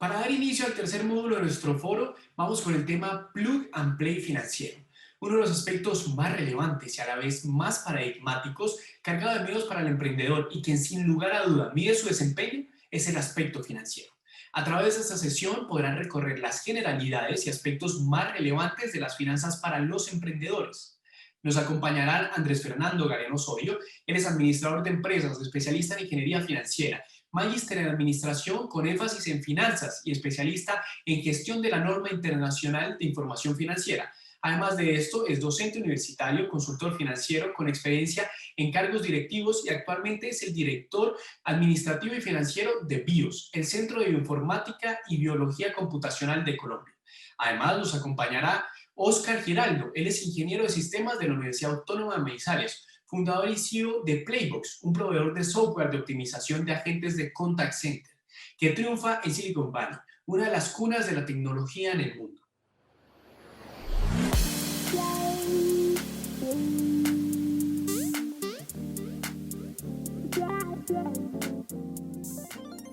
Para dar inicio al tercer módulo de nuestro foro, vamos con el tema Plug and Play financiero, uno de los aspectos más relevantes y a la vez más paradigmáticos, cargado de miedos para el emprendedor y quien sin lugar a duda mide su desempeño es el aspecto financiero. A través de esta sesión podrán recorrer las generalidades y aspectos más relevantes de las finanzas para los emprendedores. Nos acompañarán Andrés Fernando Galeano Osorio, él es administrador de empresas, especialista en ingeniería financiera, magíster en administración con énfasis en finanzas y especialista en gestión de la norma internacional de información financiera. Además de esto, es docente universitario, consultor financiero con experiencia en cargos directivos y actualmente es el director administrativo y financiero de BIOS, el Centro de Bioinformática y Biología Computacional de Colombia. Además, nos acompañará Oscar Giraldo, él es ingeniero de sistemas de la Universidad Autónoma de Manizales, fundador y CEO de Playbox, un proveedor de software de optimización de agentes de contact center, que triunfa en Silicon Valley, una de las cunas de la tecnología en el mundo.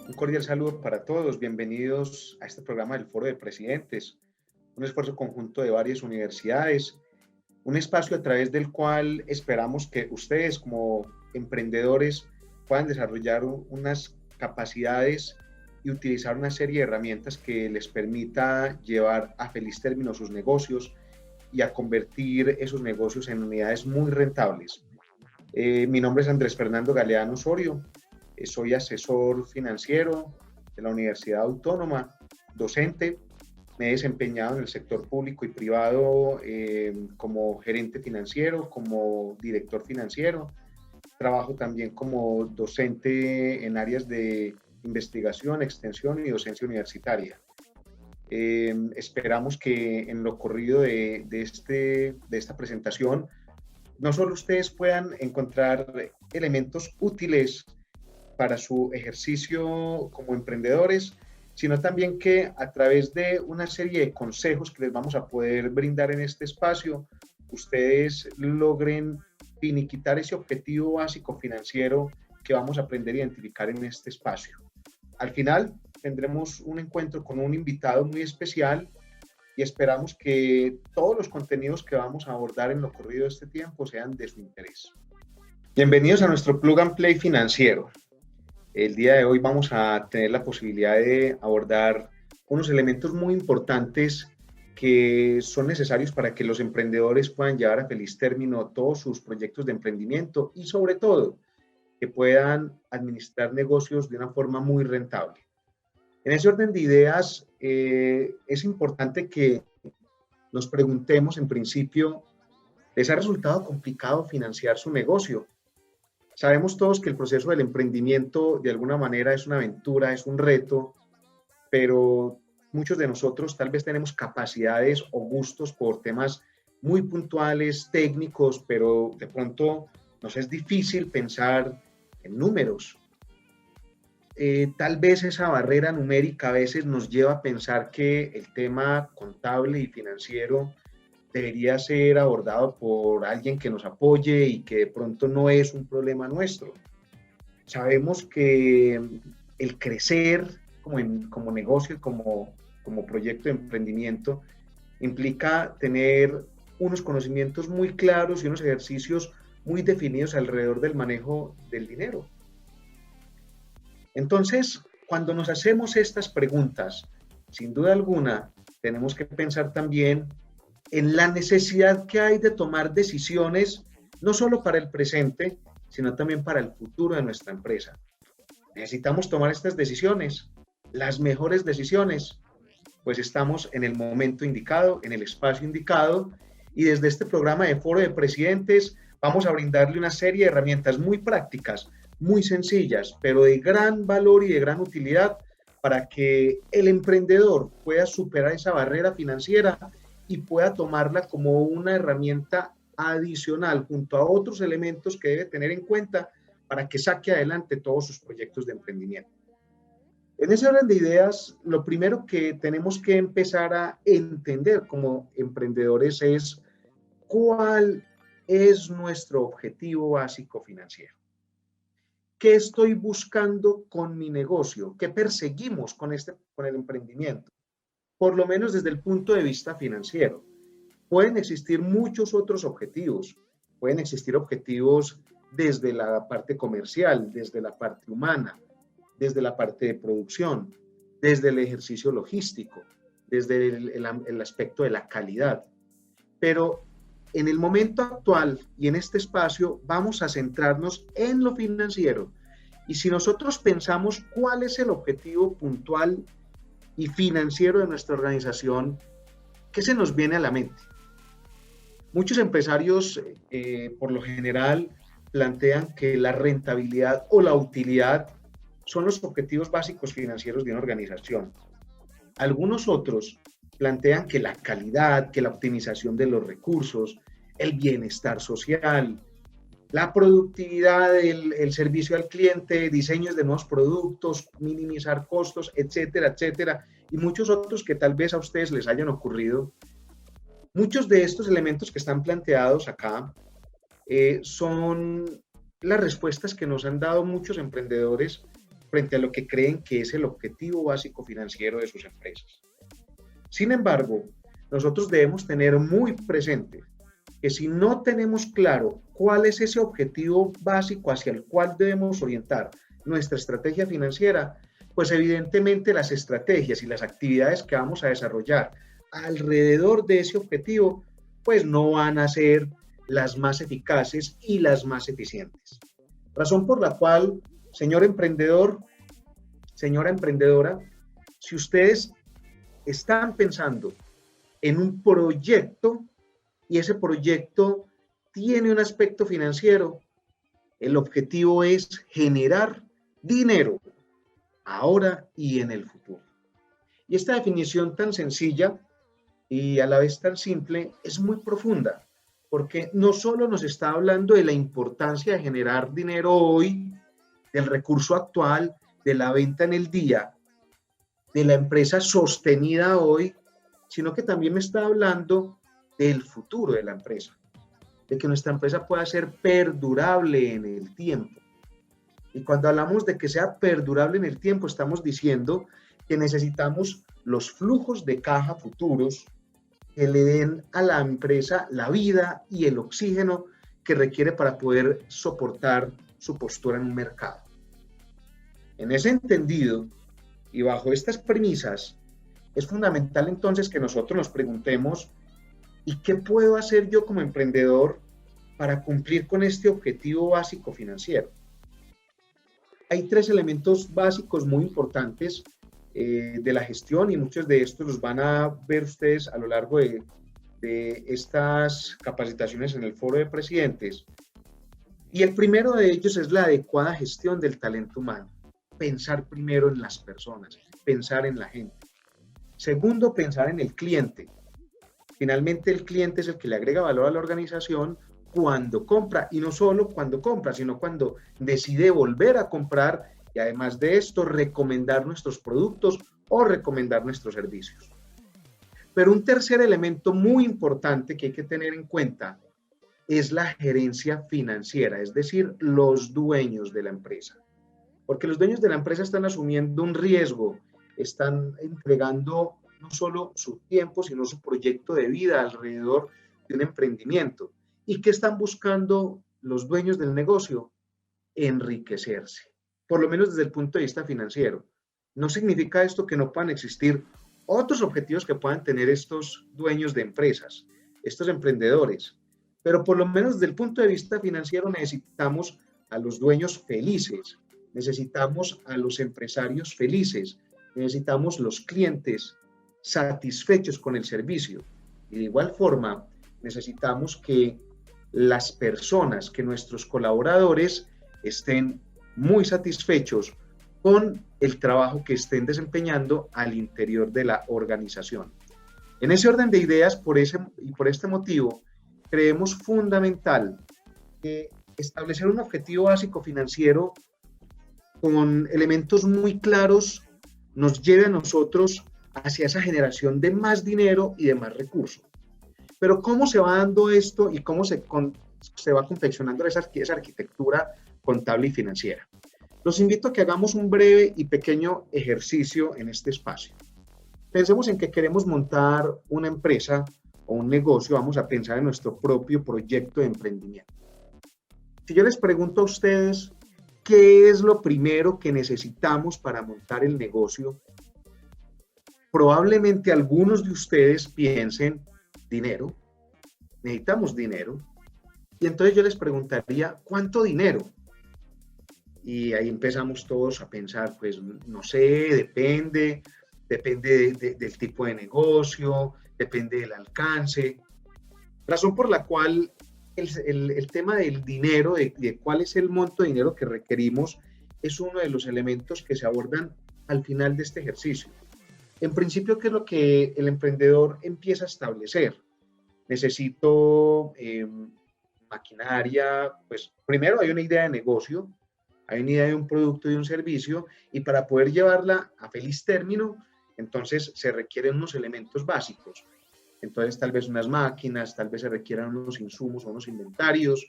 Un cordial saludo para todos. Bienvenidos a este programa del Foro de Presidentes, un esfuerzo conjunto de varias universidades, un espacio a través del cual esperamos que ustedes como emprendedores puedan desarrollar unas capacidades y utilizar una serie de herramientas que les permita llevar a feliz término sus negocios y a convertir esos negocios en unidades muy rentables. Mi nombre es Andrés Fernando Galeano Osorio. Soy asesor financiero de la Universidad Autónoma, docente. Me he desempeñado en el sector público y privado como gerente financiero, como director financiero. Trabajo también como docente en áreas de investigación, extensión y docencia universitaria. Esperamos que en lo corrido de esta presentación no solo ustedes puedan encontrar elementos útiles para su ejercicio como emprendedores, sino también que a través de una serie de consejos que les vamos a poder brindar en este espacio, ustedes logren finiquitar ese objetivo básico financiero que vamos a aprender a identificar en este espacio. Al final tendremos un encuentro con un invitado muy especial y esperamos que todos los contenidos que vamos a abordar en lo corrido de este tiempo sean de su interés. Bienvenidos a nuestro Plug and Play financiero. El día de hoy vamos a tener la posibilidad de abordar unos elementos muy importantes que son necesarios para que los emprendedores puedan llevar a feliz término todos sus proyectos de emprendimiento y sobre todo que puedan administrar negocios de una forma muy rentable. En ese orden de ideas, es importante que nos preguntemos en principio, ¿les ha resultado complicado financiar su negocio? Sabemos todos que el proceso del emprendimiento de alguna manera es una aventura, es un reto, pero muchos de nosotros tal vez tenemos capacidades o gustos por temas muy puntuales, técnicos, pero de pronto nos es difícil pensar en números. Tal vez esa barrera numérica a veces nos lleva a pensar que el tema contable y financiero debería ser abordado por alguien que nos apoye y que de pronto no es un problema nuestro. Sabemos que el crecer como negocio y como proyecto de emprendimiento implica tener unos conocimientos muy claros y unos ejercicios muy definidos alrededor del manejo del dinero. Entonces, cuando nos hacemos estas preguntas, sin duda alguna, tenemos que pensar también en la necesidad que hay de tomar decisiones, no solo para el presente, sino también para el futuro de nuestra empresa. Necesitamos tomar estas decisiones, las mejores decisiones, pues estamos en el momento indicado, en el espacio indicado, y desde este programa de Foro de Presidentes vamos a brindarle una serie de herramientas muy prácticas, muy sencillas, pero de gran valor y de gran utilidad para que el emprendedor pueda superar esa barrera financiera y pueda tomarla como una herramienta adicional junto a otros elementos que debe tener en cuenta para que saque adelante todos sus proyectos de emprendimiento. En ese orden de ideas, lo primero que tenemos que empezar a entender como emprendedores es cuál es nuestro objetivo básico financiero. ¿Qué estoy buscando con mi negocio? ¿Qué perseguimos con el emprendimiento? Por lo menos desde el punto de vista financiero. Pueden existir muchos otros objetivos. Pueden existir objetivos desde la parte comercial, desde la parte humana, desde la parte de producción, desde el ejercicio logístico, desde el aspecto de la calidad. Pero en el momento actual y en este espacio vamos a centrarnos en lo financiero. Y si nosotros pensamos cuál es el objetivo puntual y financiero de nuestra organización, ¿qué se nos viene a la mente? Muchos empresarios, por lo general, plantean que la rentabilidad o la utilidad son los objetivos básicos financieros de una organización. Algunos otros plantean que la calidad, que la optimización de los recursos, el bienestar social, la productividad, el servicio al cliente, diseños de nuevos productos, minimizar costos, etcétera, etcétera, y muchos otros que tal vez a ustedes les hayan ocurrido. Muchos de estos elementos que están planteados acá son las respuestas que nos han dado muchos emprendedores frente a lo que creen que es el objetivo básico financiero de sus empresas. Sin embargo, nosotros debemos tener muy presente que si no tenemos claro cuál es ese objetivo básico hacia el cual debemos orientar nuestra estrategia financiera, pues evidentemente las estrategias y las actividades que vamos a desarrollar alrededor de ese objetivo, pues no van a ser las más eficaces y las más eficientes. Razón por la cual, señor emprendedor, señora emprendedora, si ustedes están pensando en un proyecto y ese proyecto tiene un aspecto financiero, el objetivo es generar dinero ahora y en el futuro. Y esta definición tan sencilla y a la vez tan simple es muy profunda, porque no solo nos está hablando de la importancia de generar dinero hoy, del recurso actual, de la venta en el día, de la empresa sostenida hoy, sino que también me está hablando del futuro de la empresa, de que nuestra empresa pueda ser perdurable en el tiempo. Y cuando hablamos de que sea perdurable en el tiempo, estamos diciendo que necesitamos los flujos de caja futuros que le den a la empresa la vida y el oxígeno que requiere para poder soportar su postura en un mercado. En ese entendido, y bajo estas premisas, es fundamental entonces que nosotros nos preguntemos, ¿y qué puedo hacer yo como emprendedor para cumplir con este objetivo básico financiero? Hay tres elementos básicos muy importantes de la gestión y muchos de estos los van a ver ustedes a lo largo de estas capacitaciones en el Foro de Presidentes. Y el primero de ellos es la adecuada gestión del talento humano. Pensar primero en las personas, pensar en la gente. Segundo, pensar en el cliente. Finalmente, el cliente es el que le agrega valor a la organización cuando compra, y no solo cuando compra, sino cuando decide volver a comprar y además de esto, recomendar nuestros productos o recomendar nuestros servicios. Pero un tercer elemento muy importante que hay que tener en cuenta es la gerencia financiera, es decir, los dueños de la empresa. Porque los dueños de la empresa están asumiendo un riesgo, están entregando no solo su tiempo, sino su proyecto de vida alrededor de un emprendimiento. ¿Y qué están buscando los dueños del negocio? Enriquecerse, por lo menos desde el punto de vista financiero. No significa esto que no puedan existir otros objetivos que puedan tener estos dueños de empresas, estos emprendedores, pero por lo menos desde el punto de vista financiero necesitamos a los dueños felices, necesitamos a los empresarios felices, necesitamos los clientes satisfechos con el servicio. Y de igual forma, necesitamos que las personas, que nuestros colaboradores estén muy satisfechos con el trabajo que estén desempeñando al interior de la organización. En ese orden de ideas, por este motivo, creemos fundamental que establecer un objetivo básico financiero con elementos muy claros nos lleve a nosotros hacia esa generación de más dinero y de más recursos. Pero ¿cómo se va dando esto y cómo se va confeccionando esa arquitectura contable y financiera. Los invito a que hagamos un breve y pequeño ejercicio en este espacio. Pensemos en que queremos montar una empresa o un negocio, vamos a pensar en nuestro propio proyecto de emprendimiento. Si yo les pregunto a ustedes, ¿qué es lo primero que necesitamos para montar el negocio? Probablemente algunos de ustedes piensen, dinero, necesitamos dinero. Y entonces yo les preguntaría, ¿cuánto dinero? Y ahí empezamos todos a pensar, pues no sé, depende del tipo de negocio, depende del alcance. Razón por la cual el tema del dinero, de cuál es el monto de dinero que requerimos, es uno de los elementos que se abordan al final de este ejercicio. En principio, ¿qué es lo que el emprendedor empieza a establecer? Necesito maquinaria, pues primero hay una idea de negocio, hay una idea de un producto y un servicio, y para poder llevarla a feliz término, entonces se requieren unos elementos básicos. Entonces tal vez unas máquinas, tal vez se requieran unos insumos o unos inventarios,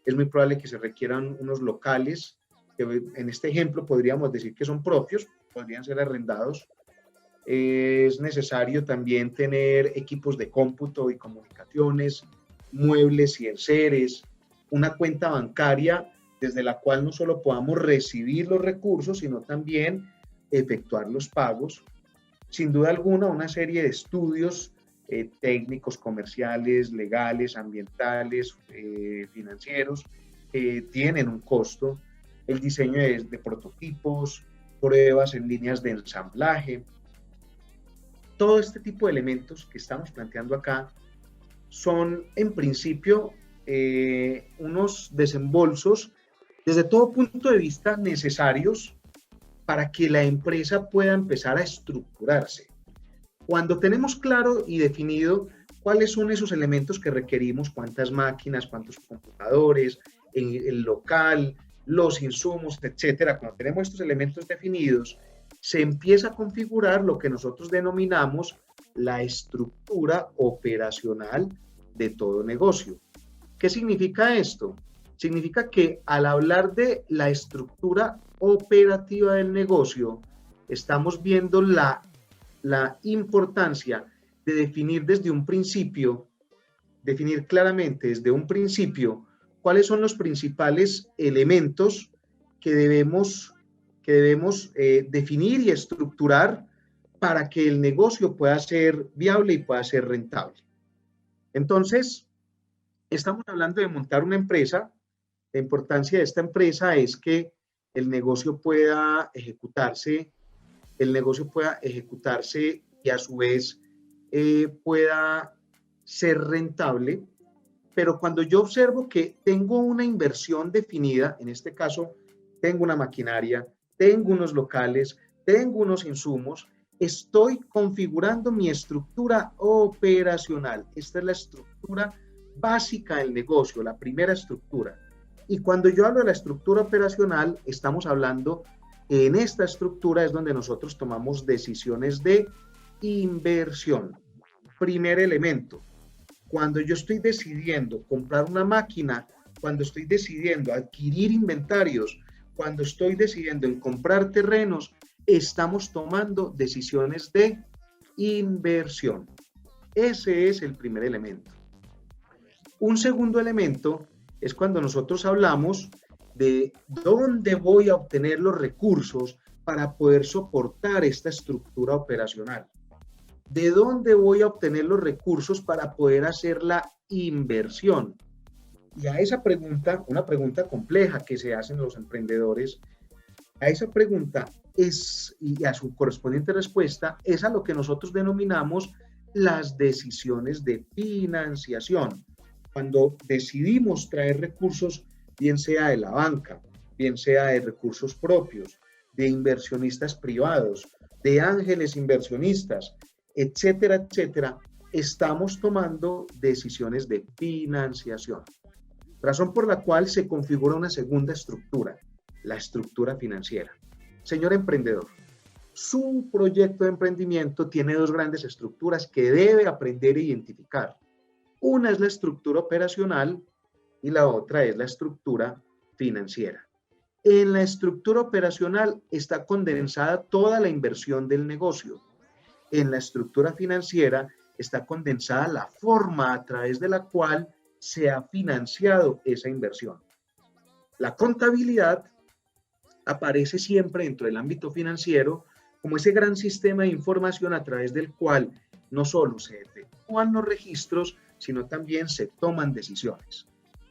es muy probable que se requieran unos locales, que en este ejemplo podríamos decir que son propios, podrían ser arrendados. Es necesario también tener equipos de cómputo y comunicaciones, muebles y enseres, una cuenta bancaria desde la cual no solo podamos recibir los recursos, sino también efectuar los pagos. Sin duda alguna, una serie de estudios técnicos, comerciales, legales, ambientales, financieros, tienen un costo. El diseño de prototipos, pruebas en líneas de ensamblaje. Todo este tipo de elementos que estamos planteando acá son, en principio, unos desembolsos desde todo punto de vista necesarios para que la empresa pueda empezar a estructurarse. Cuando tenemos claro y definido cuáles son esos elementos que requerimos, cuántas máquinas, cuántos computadores, el local, los insumos, etcétera, cuando tenemos estos elementos definidos, se empieza a configurar lo que nosotros denominamos la estructura operacional de todo negocio. ¿Qué significa esto? Significa que al hablar de la estructura operativa del negocio, estamos viendo la importancia de definir desde un principio, definir claramente desde un principio cuáles son los principales elementos que debemos definir y estructurar para que el negocio pueda ser viable y pueda ser rentable. Entonces, estamos hablando de montar una empresa. La importancia de esta empresa es que el negocio pueda ejecutarse y a su vez pueda ser rentable. Pero cuando yo observo que tengo una inversión definida, en este caso, tengo una maquinaria, tengo unos locales, tengo unos insumos, estoy configurando mi estructura operacional. Esta es la estructura básica del negocio, la primera estructura. Y cuando yo hablo de la estructura operacional, estamos hablando, en esta estructura es donde nosotros tomamos decisiones de inversión. Primer elemento, cuando yo estoy decidiendo comprar una máquina, cuando estoy decidiendo adquirir inventarios, cuando estoy decidiendo en comprar terrenos, estamos tomando decisiones de inversión. Ese es el primer elemento. Un segundo elemento es cuando nosotros hablamos de dónde voy a obtener los recursos para poder soportar esta estructura operacional. ¿De dónde voy a obtener los recursos para poder hacer la inversión? Y a esa pregunta, una pregunta compleja que se hacen los emprendedores, a esa pregunta y a su correspondiente respuesta es a lo que nosotros denominamos las decisiones de financiación. Cuando decidimos traer recursos, bien sea de la banca, bien sea de recursos propios, de inversionistas privados, de ángeles inversionistas, etcétera, etcétera, estamos tomando decisiones de financiación. Razón por la cual se configura una segunda estructura, la estructura financiera. Señor emprendedor, su proyecto de emprendimiento tiene dos grandes estructuras que debe aprender a identificar. Una es la estructura operacional y la otra es la estructura financiera. En la estructura operacional está condensada toda la inversión del negocio. En la estructura financiera está condensada la forma a través de la cual se ha financiado esa inversión. La contabilidad aparece siempre dentro del ámbito financiero como ese gran sistema de información a través del cual no solo se efectúan los registros, sino también se toman decisiones.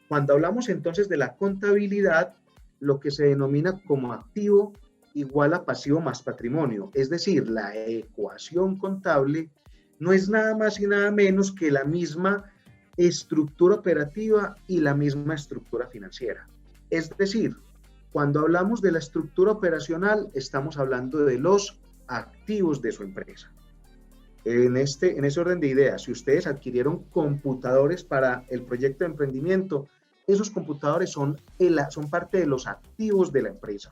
Cuando hablamos entonces de la contabilidad, lo que se denomina como activo igual a pasivo más patrimonio, es decir, la ecuación contable no es nada más y nada menos que la misma estructura operativa y la misma estructura financiera. Es decir, cuando hablamos de la estructura operacional, estamos hablando de los activos de su empresa. En ese orden de ideas, si ustedes adquirieron computadores para el proyecto de emprendimiento, esos computadores son parte de los activos de la empresa,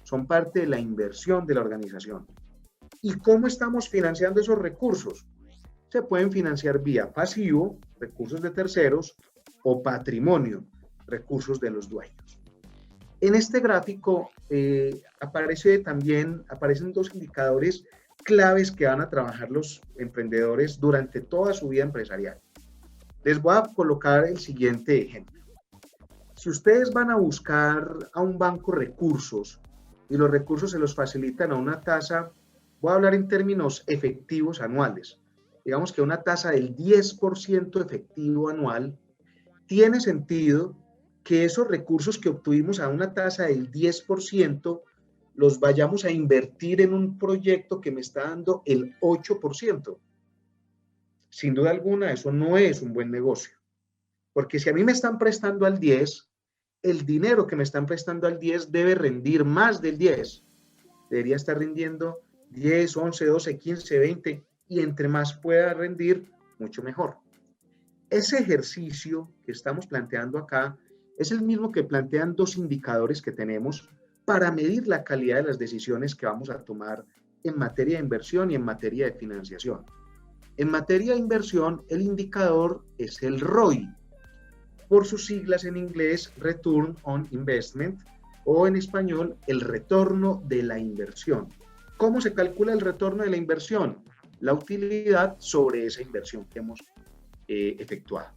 son parte de la inversión de la organización. ¿Y cómo estamos financiando esos recursos? Se pueden financiar vía pasivo, recursos de terceros, o patrimonio, recursos de los dueños. En este gráfico aparecen dos indicadores claves que van a trabajar los emprendedores durante toda su vida empresarial. Les voy a colocar el siguiente ejemplo. Si ustedes van a buscar a un banco recursos y los recursos se los facilitan a una tasa, voy a hablar en términos efectivos anuales. Digamos que una tasa del 10% efectivo anual, tiene sentido que esos recursos que obtuvimos a una tasa del 10% los vayamos a invertir en un proyecto que me está dando el 8%. Sin duda alguna, eso no es un buen negocio. Porque si a mí me están prestando al 10, el dinero que me están prestando al 10 debe rendir más del 10. Debería estar rindiendo 10, 11, 12, 15, 20 y entre más pueda rendir, mucho mejor. Ese ejercicio que estamos planteando acá es el mismo que plantean dos indicadores que tenemos para medir la calidad de las decisiones que vamos a tomar en materia de inversión y en materia de financiación. En materia de inversión, el indicador es el ROI, por sus siglas en inglés, Return on Investment, o en español, el retorno de la inversión. ¿Cómo se calcula el retorno de la inversión? La utilidad sobre esa inversión que hemos efectuado.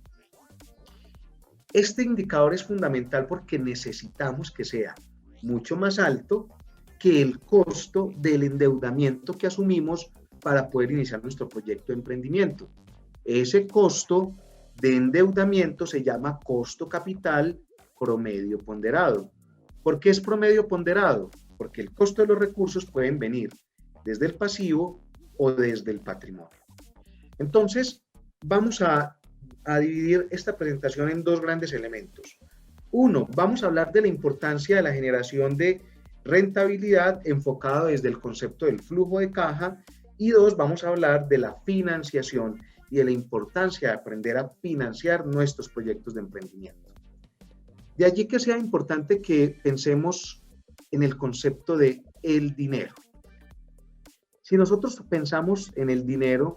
Este indicador es fundamental porque necesitamos que sea mucho más alto que el costo del endeudamiento que asumimos para poder iniciar nuestro proyecto de emprendimiento. Ese costo de endeudamiento se llama costo capital promedio ponderado. ¿Por qué es promedio ponderado? Porque el costo de los recursos pueden venir desde el pasivo o desde el patrimonio. Entonces, vamos a dividir esta presentación en dos grandes elementos. Uno, vamos a hablar de la importancia de la generación de rentabilidad enfocado desde el concepto del flujo de caja. Y dos, vamos a hablar de la financiación y de la importancia de aprender a financiar nuestros proyectos de emprendimiento. De allí que sea importante que pensemos en el concepto de el dinero. Si nosotros pensamos en el dinero,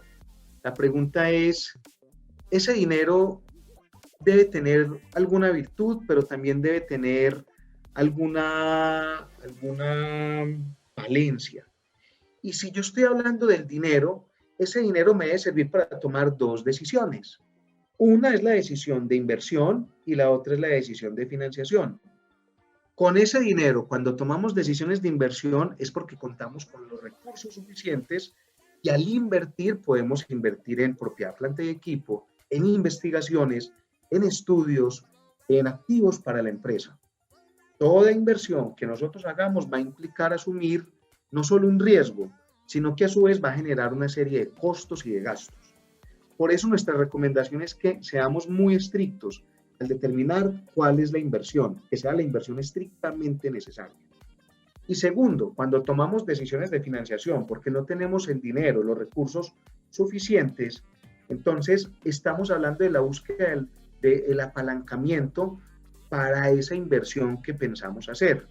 la pregunta es, ese dinero debe tener alguna virtud, pero también debe tener alguna valencia. Y si yo estoy hablando del dinero, ese dinero me debe servir para tomar dos decisiones. Una es la decisión de inversión y la otra es la decisión de financiación. Con ese dinero, cuando tomamos decisiones de inversión, es porque contamos con los recursos suficientes y al invertir podemos invertir en propiedad, planta y equipo, en investigaciones, en estudios, en activos para la empresa. Toda inversión que nosotros hagamos va a implicar asumir no solo un riesgo, sino que a su vez va a generar una serie de costos y de gastos. Por eso nuestra recomendación es que seamos muy estrictos al determinar cuál es la inversión, que sea la inversión estrictamente necesaria. Y segundo, cuando tomamos decisiones de financiación, porque no tenemos el dinero, los recursos suficientes, entonces estamos hablando de la búsqueda del apalancamiento para esa inversión que pensamos hacer.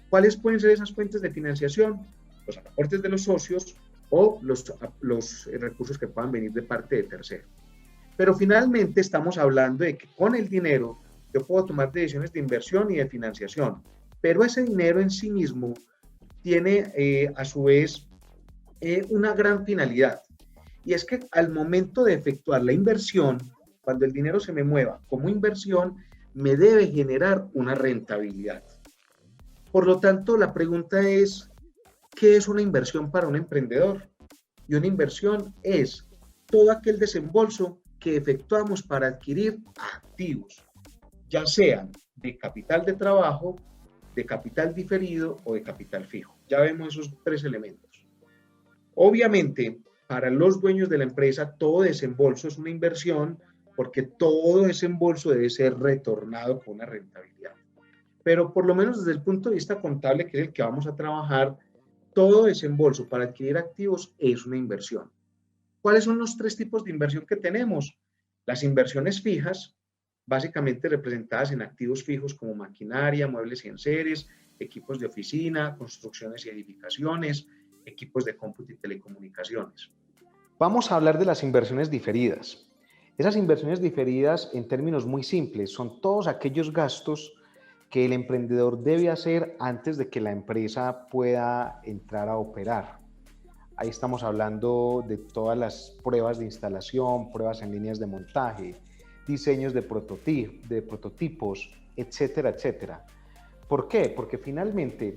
¿Cuáles pueden ser esas fuentes de financiación? Los aportes de los socios o los recursos que puedan venir de parte de terceros. Pero finalmente estamos hablando de que con el dinero yo puedo tomar decisiones de inversión y de financiación. pero ese dinero en sí mismo tiene a su vez una gran finalidad, y es que al momento de efectuar la inversión, cuando el dinero se me mueva como inversión, me debe generar una rentabilidad. Por lo tanto, la pregunta es, ¿qué es una inversión para un emprendedor? Y una inversión es todo aquel desembolso que efectuamos para adquirir activos, ya sean de capital de trabajo, de capital diferido o de capital fijo. Ya vemos esos tres elementos. Obviamente, para los dueños de la empresa, todo desembolso es una inversión porque todo desembolso debe ser retornado con una rentabilidad. Pero por lo menos desde el punto de vista contable, que es el que vamos a trabajar, todo desembolso para adquirir activos es una inversión. ¿Cuáles son los tres tipos de inversión que tenemos? Las inversiones fijas, básicamente representadas en activos fijos como maquinaria, muebles y enseres, equipos de oficina, construcciones y edificaciones, equipos de cómputo y telecomunicaciones. Vamos a hablar de las inversiones diferidas. Esas inversiones diferidas, en términos muy simples, son todos aquellos gastos que el emprendedor debe hacer antes de que la empresa pueda entrar a operar. Ahí estamos hablando de todas las pruebas de instalación, pruebas en líneas de montaje, diseños de prototipos, etcétera, etcétera. ¿Por qué? Porque finalmente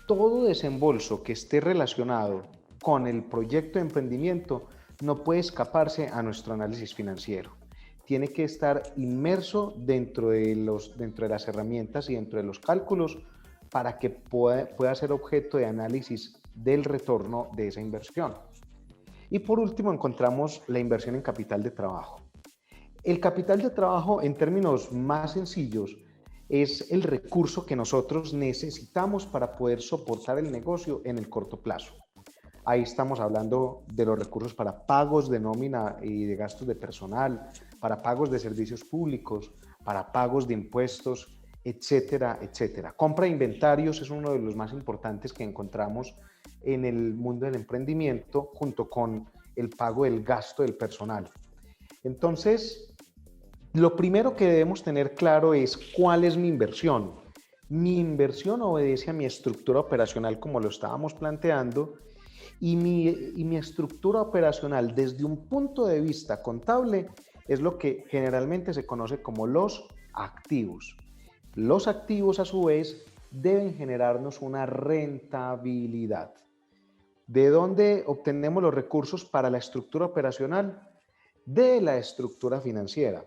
todo desembolso que esté relacionado con el proyecto de emprendimiento no puede escaparse a nuestro análisis financiero. Tiene que estar inmerso dentro de las herramientas y dentro de los cálculos para que pueda ser objeto de análisis del retorno de esa inversión. Y por último encontramos la inversión en capital de trabajo. El capital de trabajo, en términos más sencillos, es el recurso que nosotros necesitamos para poder soportar el negocio en el corto plazo. Ahí estamos hablando de los recursos para pagos de nómina y de gastos de personal, para pagos de servicios públicos, para pagos de impuestos, etcétera, etcétera. Compra de inventarios es uno de los más importantes que encontramos en el mundo del emprendimiento, junto con el pago del gasto del personal. Entonces, lo primero que debemos tener claro es cuál es mi inversión. Mi inversión obedece a mi estructura operacional, como lo estábamos planteando, y mi estructura operacional desde un punto de vista contable es lo que generalmente se conoce como los activos. Los activos, a su vez, deben generarnos una rentabilidad. ¿De dónde obtenemos los recursos para la estructura operacional? De la estructura financiera.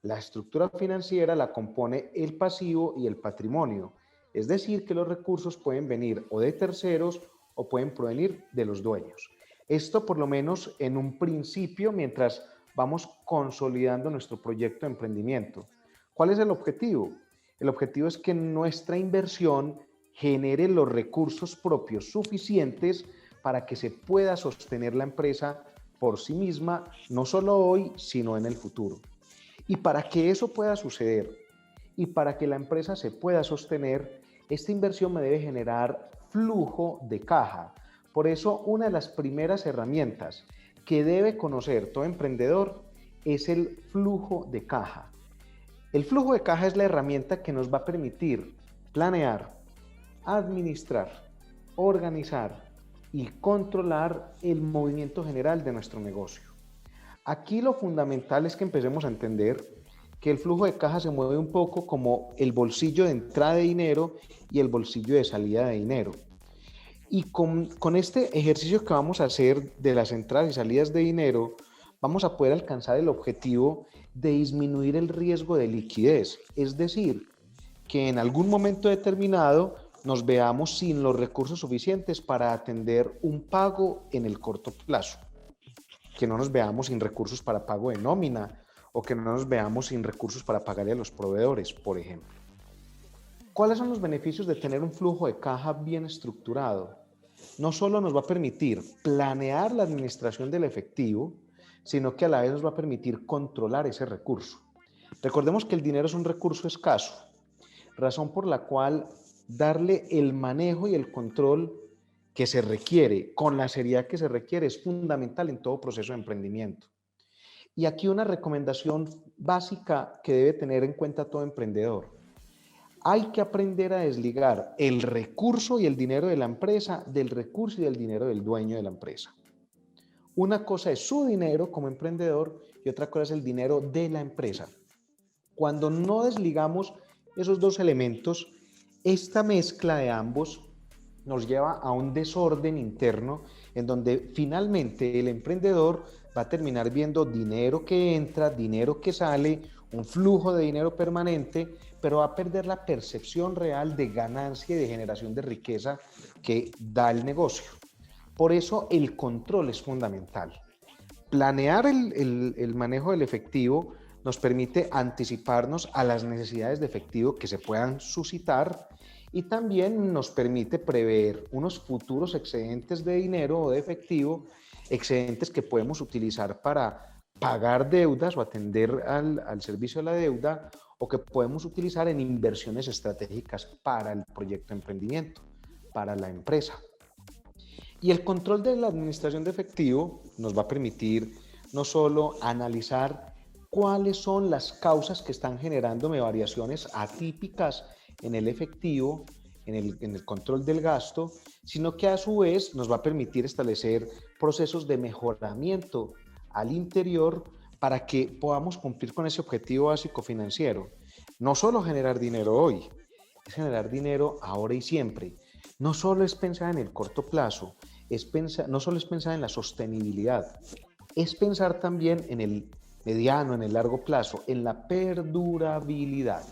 La estructura financiera la compone el pasivo y el patrimonio, es decir, que los recursos pueden venir o de terceros o pueden provenir de los dueños. Esto por lo menos en un principio mientras vamos consolidando nuestro proyecto de emprendimiento. ¿Cuál es el objetivo? El objetivo es que nuestra inversión genere los recursos propios suficientes para que se pueda sostener la empresa por sí misma, no solo hoy, sino en el futuro. Y para que eso pueda suceder y para que la empresa se pueda sostener, esta inversión me debe generar flujo de caja. Por eso, una de las primeras herramientas que debe conocer todo emprendedor es el flujo de caja. El flujo de caja es la herramienta que nos va a permitir planear, administrar, organizar y controlar el movimiento general de nuestro negocio. Aquí lo fundamental es que empecemos a entender que el flujo de caja se mueve un poco como el bolsillo de entrada de dinero y el bolsillo de salida de dinero. Y con este ejercicio que vamos a hacer de las entradas y salidas de dinero, vamos a poder alcanzar el objetivo de disminuir el riesgo de liquidez. Es decir, que en algún momento determinado nos veamos sin los recursos suficientes para atender un pago en el corto plazo. Que no nos veamos sin recursos para pago de nómina o que no nos veamos sin recursos para pagarle a los proveedores, por ejemplo. ¿Cuáles son los beneficios de tener un flujo de caja bien estructurado? No solo nos va a permitir planear la administración del efectivo, sino que a la vez nos va a permitir controlar ese recurso. Recordemos que el dinero es un recurso escaso, razón por la cual darle el manejo y el control que se requiere, con la seriedad que se requiere, es fundamental en todo proceso de emprendimiento. Y aquí una recomendación básica que debe tener en cuenta todo emprendedor. Hay que aprender a desligar el recurso y el dinero de la empresa del recurso y del dinero del dueño de la empresa. Una cosa es su dinero como emprendedor y otra cosa es el dinero de la empresa. Cuando no desligamos esos dos elementos, esta mezcla de ambos nos lleva a un desorden interno en donde finalmente el emprendedor va a terminar viendo dinero que entra, dinero que sale, un flujo de dinero permanente, pero va a perder la percepción real de ganancia y de generación de riqueza que da el negocio. Por eso el control es fundamental. Planear el manejo del efectivo nos permite anticiparnos a las necesidades de efectivo que se puedan suscitar y también nos permite prever unos futuros excedentes de dinero o de efectivo, excedentes que podemos utilizar para pagar deudas o atender al servicio de la deuda o que podemos utilizar en inversiones estratégicas para el proyecto de emprendimiento, para la empresa. Y el control de la administración de efectivo nos va a permitir no solo analizar cuáles son las causas que están generándome variaciones atípicas en el efectivo, en el control del gasto, sino que a su vez nos va a permitir establecer procesos de mejoramiento al interior para que podamos cumplir con ese objetivo básico financiero. No solo generar dinero hoy, es generar dinero ahora y siempre. No solo es pensar en el corto plazo, no solo es pensar en la sostenibilidad, es pensar también en el mediano, en el largo plazo, en la perdurabilidad.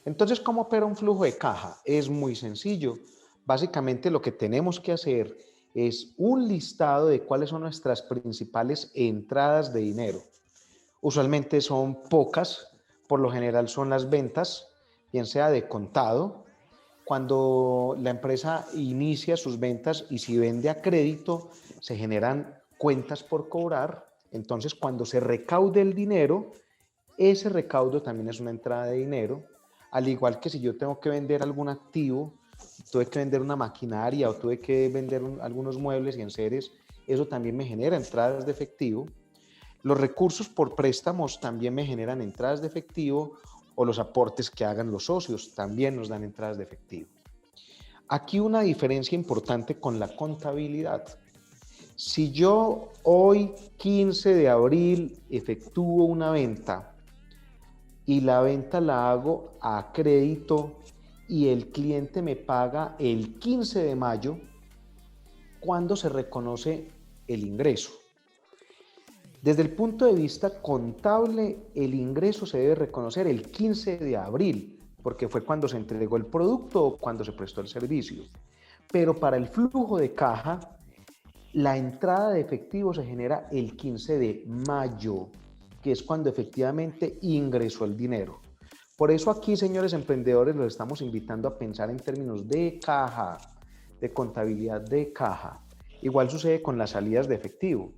Entonces, ¿cómo opera un flujo de caja? Es muy sencillo. Básicamente lo que tenemos que hacer es un listado de cuáles son nuestras principales entradas de dinero. Usualmente son pocas, por lo general son las ventas, bien sea de contado, cuando la empresa inicia sus ventas y si vende a crédito, se generan cuentas por cobrar. Entonces, cuando se recaude el dinero, ese recaudo también es una entrada de dinero. Al igual que si yo tengo que vender algún activo, tuve que vender una maquinaria o tuve que vender algunos muebles y enseres, eso también me genera entradas de efectivo. Los recursos por préstamos también me generan entradas de efectivo o los aportes que hagan los socios también nos dan entradas de efectivo. Aquí una diferencia importante con la contabilidad. Si yo hoy, 15 de abril, efectúo una venta y la venta la hago a crédito y el cliente me paga el 15 de mayo, ¿cuándo se reconoce el ingreso? Desde el punto de vista contable, el ingreso se debe reconocer el 15 de abril, porque fue cuando se entregó el producto o cuando se prestó el servicio. Pero para el flujo de caja, la entrada de efectivo se genera el 15 de mayo, que es cuando efectivamente ingresó el dinero. Por eso aquí, señores emprendedores, los estamos invitando a pensar en términos de caja, de contabilidad de caja. Igual sucede con las salidas de efectivo.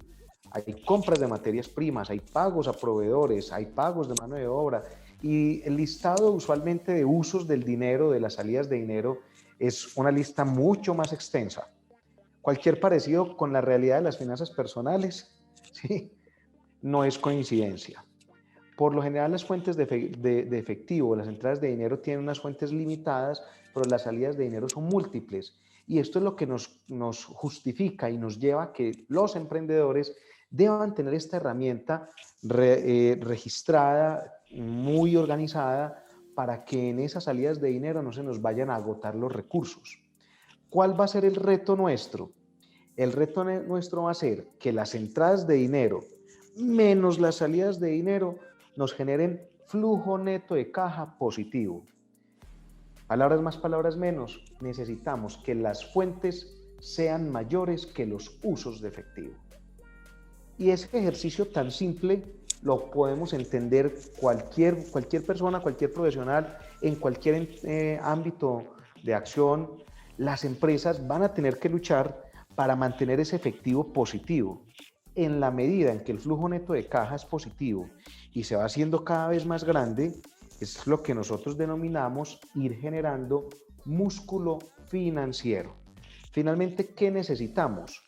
Hay compras de materias primas, hay pagos a proveedores, hay pagos de mano de obra y el listado usualmente de usos del dinero, de las salidas de dinero, es una lista mucho más extensa. Cualquier parecido con la realidad de las finanzas personales, ¿sí?, no es coincidencia. Por lo general las fuentes de efectivo, las entradas de dinero tienen unas fuentes limitadas, pero las salidas de dinero son múltiples. Y esto es lo que nos justifica y nos lleva a que los emprendedores deban tener esta herramienta registrada, muy organizada, para que en esas salidas de dinero no se nos vayan a agotar los recursos. ¿Cuál va a ser el reto nuestro? El reto nuestro va a ser que las entradas de dinero menos las salidas de dinero nos generen flujo neto de caja positivo. Palabras más, palabras menos, necesitamos que las fuentes sean mayores que los usos de efectivo. Y ese ejercicio tan simple lo podemos entender cualquier persona, cualquier profesional, en cualquier ámbito de acción. Las empresas van a tener que luchar para mantener ese efectivo positivo. En la medida en que el flujo neto de caja es positivo y se va haciendo cada vez más grande, es lo que nosotros denominamos ir generando músculo financiero. Finalmente, ¿qué necesitamos?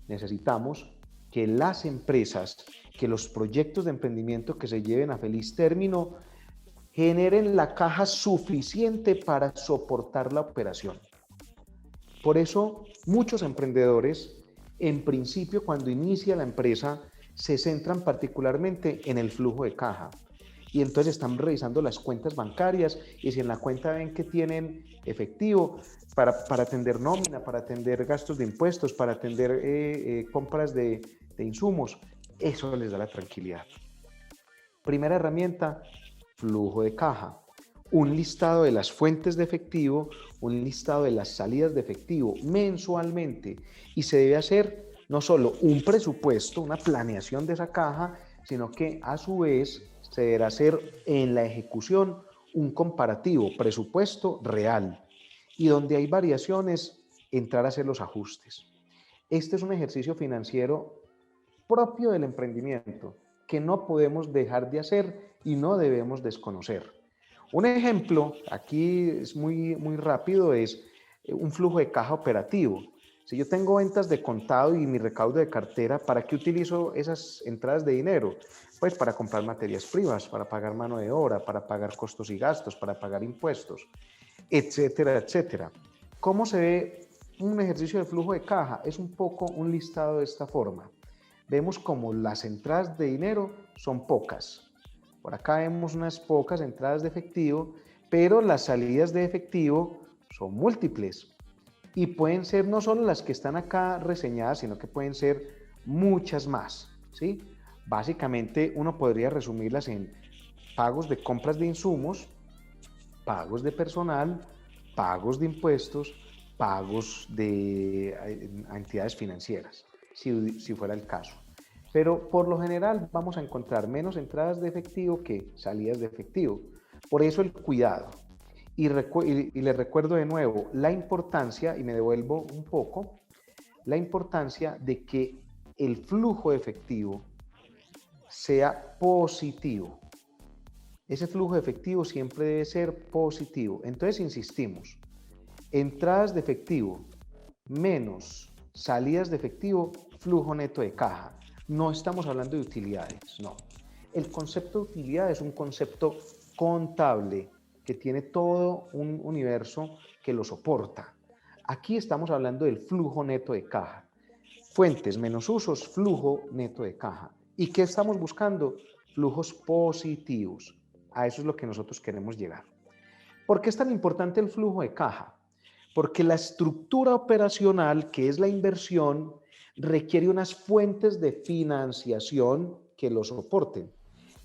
Necesitamos que las empresas, que los proyectos de emprendimiento que se lleven a feliz término generen la caja suficiente para soportar la operación. Por eso, muchos emprendedores, en principio, cuando inicia la empresa, se centran particularmente en el flujo de caja. Y entonces están revisando las cuentas bancarias y si en la cuenta ven que tienen efectivo para atender nómina, para atender gastos de impuestos, para atender compras de insumos, eso les da la tranquilidad. Primera herramienta, flujo de caja. Un listado de las fuentes de efectivo, un listado de las salidas de efectivo mensualmente. Y se debe hacer no solo un presupuesto, una planeación de esa caja, sino que a su vez se deberá hacer en la ejecución un comparativo, presupuesto real. Y donde hay variaciones, entrar a hacer los ajustes. Este es un ejercicio financiero propio del emprendimiento que no podemos dejar de hacer y no debemos desconocer. Un ejemplo, aquí es muy rápido, es un flujo de caja operativo. Si yo tengo ventas de contado y mi recaudo de cartera, ¿para qué utilizo esas entradas de dinero? Pues para comprar materias primas, para pagar mano de obra, para pagar costos y gastos, para pagar impuestos, etcétera, etcétera. ¿Cómo se ve un ejercicio de flujo de caja? Es un poco un listado de esta forma. Vemos como las entradas de dinero son pocas. Por acá vemos unas pocas entradas de efectivo, pero las salidas de efectivo son múltiples. Y pueden ser no solo las que están acá reseñadas, sino que pueden ser muchas más, ¿sí? Básicamente uno podría resumirlas en pagos de compras de insumos, pagos de personal, pagos de impuestos, pagos a entidades financieras, si fuera el caso. Pero por lo general vamos a encontrar menos entradas de efectivo que salidas de efectivo. Por eso el cuidado. Y les recuerdo de nuevo la importancia, y me devuelvo un poco, la importancia de que el flujo de efectivo sea positivo. Ese flujo de efectivo siempre debe ser positivo. Entonces insistimos, entradas de efectivo menos salidas de efectivo, flujo neto de caja. No estamos hablando de utilidades, no. El concepto de utilidad es un concepto contable que tiene todo un universo que lo soporta. Aquí estamos hablando del flujo neto de caja. Fuentes menos usos, flujo neto de caja. ¿Y qué estamos buscando? Flujos positivos. A eso es lo que nosotros queremos llegar. ¿Por qué es tan importante el flujo de caja? Porque la estructura operacional, que es la inversión, requiere unas fuentes de financiación que lo soporten.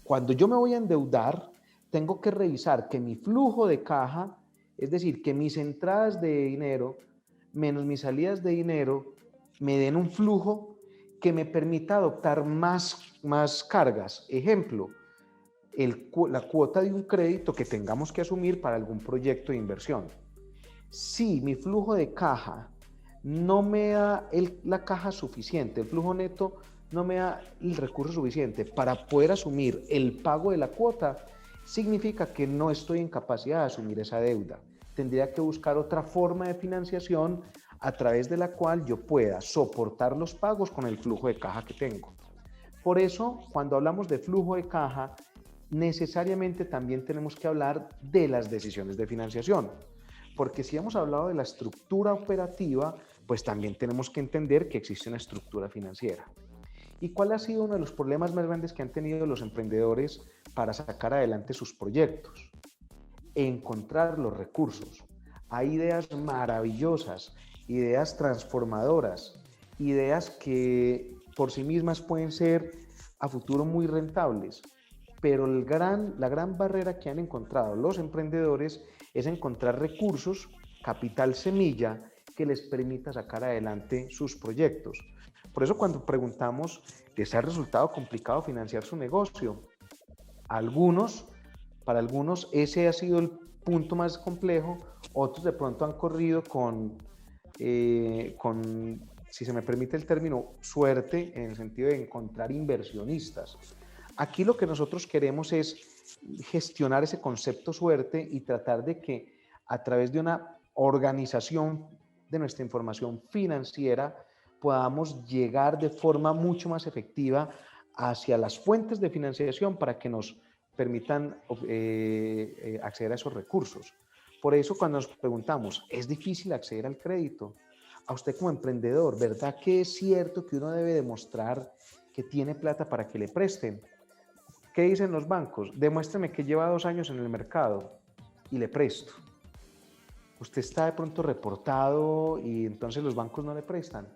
Cuando yo me voy a endeudar, tengo que revisar que mi flujo de caja, es decir, que mis entradas de dinero menos mis salidas de dinero, me den un flujo que me permita adoptar más cargas. Ejemplo, la cuota de un crédito que tengamos que asumir para algún proyecto de inversión. Si mi flujo de caja no me da la caja suficiente, el flujo neto no me da el recurso suficiente para poder asumir el pago de la cuota, significa que no estoy en capacidad de asumir esa deuda. Tendría que buscar otra forma de financiación a través de la cual yo pueda soportar los pagos con el flujo de caja que tengo. Por eso, cuando hablamos de flujo de caja, necesariamente también tenemos que hablar de las decisiones de financiación. Porque si hemos hablado de la estructura operativa, pues también tenemos que entender que existe una estructura financiera. ¿Y cuál ha sido uno de los problemas más grandes que han tenido los emprendedores para sacar adelante sus proyectos? Encontrar los recursos. Hay ideas maravillosas, ideas transformadoras, ideas que por sí mismas pueden ser a futuro muy rentables, pero la gran barrera que han encontrado los emprendedores es encontrar recursos, capital semilla, que les permita sacar adelante sus proyectos. Por eso cuando preguntamos, ¿les ha resultado complicado financiar su negocio? Para algunos ese ha sido el punto más complejo, otros de pronto han corrido con, si se me permite el término, suerte, en el sentido de encontrar inversionistas. Aquí lo que nosotros queremos es gestionar ese concepto suerte y tratar de que a través de una organización de nuestra información financiera podamos llegar de forma mucho más efectiva hacia las fuentes de financiación para que nos permitan acceder a esos recursos. Por eso cuando nos preguntamos, ¿es difícil acceder al crédito? A usted como emprendedor, ¿verdad que es cierto que uno debe demostrar que tiene plata para que le presten? ¿Qué dicen los bancos? Demuéstreme que lleva 2 años en el mercado y le presto. Usted está de pronto reportado y entonces los bancos no le prestan.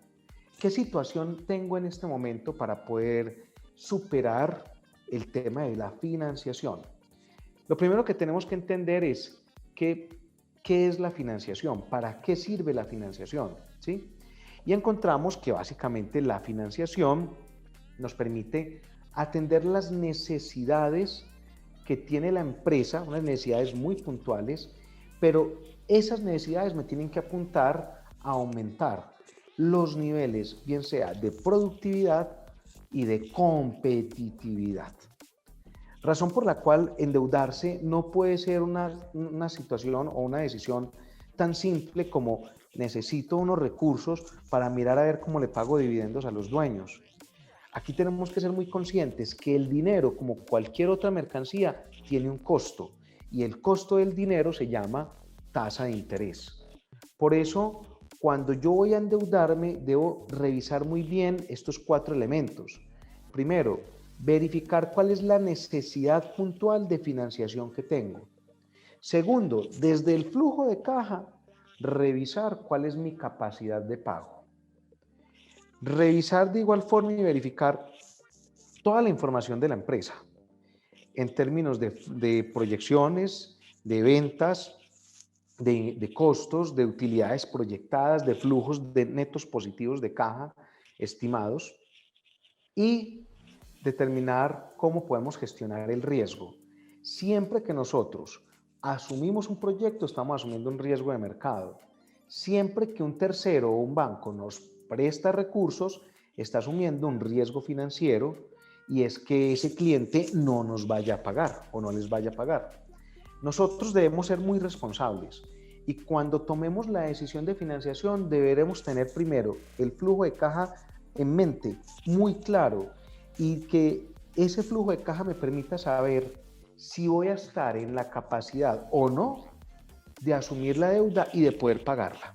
¿Qué situación tengo en este momento para poder superar el tema de la financiación? Lo primero que tenemos que entender es qué es la financiación, para qué sirve la financiación, ¿sí? Y encontramos que básicamente la financiación nos permite atender las necesidades que tiene la empresa, unas necesidades muy puntuales, pero esas necesidades me tienen que apuntar a aumentar los niveles, bien sea de productividad y de competitividad. Razón por la cual endeudarse no puede ser una situación o una decisión tan simple como necesito unos recursos para mirar a ver cómo le pago dividendos a los dueños. Aquí tenemos que ser muy conscientes que el dinero, como cualquier otra mercancía, tiene un costo y el costo del dinero se llama tasa de interés. Por eso, cuando yo voy a endeudarme, debo revisar muy bien estos 4 elementos. Primero, verificar cuál es la necesidad puntual de financiación que tengo. Segundo, desde el flujo de caja, revisar cuál es mi capacidad de pago. Revisar de igual forma y verificar toda la información de la empresa en términos de proyecciones, de ventas, de costos, de utilidades proyectadas, de flujos de netos positivos de caja estimados y determinar cómo podemos gestionar el riesgo. Siempre que nosotros asumimos un proyecto, estamos asumiendo un riesgo de mercado. Siempre que un tercero o un banco nos presta recursos, está asumiendo un riesgo financiero y es que ese cliente no nos vaya a pagar o no les vaya a pagar. Nosotros debemos ser muy responsables y cuando tomemos la decisión de financiación deberemos tener primero el flujo de caja en mente muy claro y que ese flujo de caja me permita saber si voy a estar en la capacidad o no de asumir la deuda y de poder pagarla.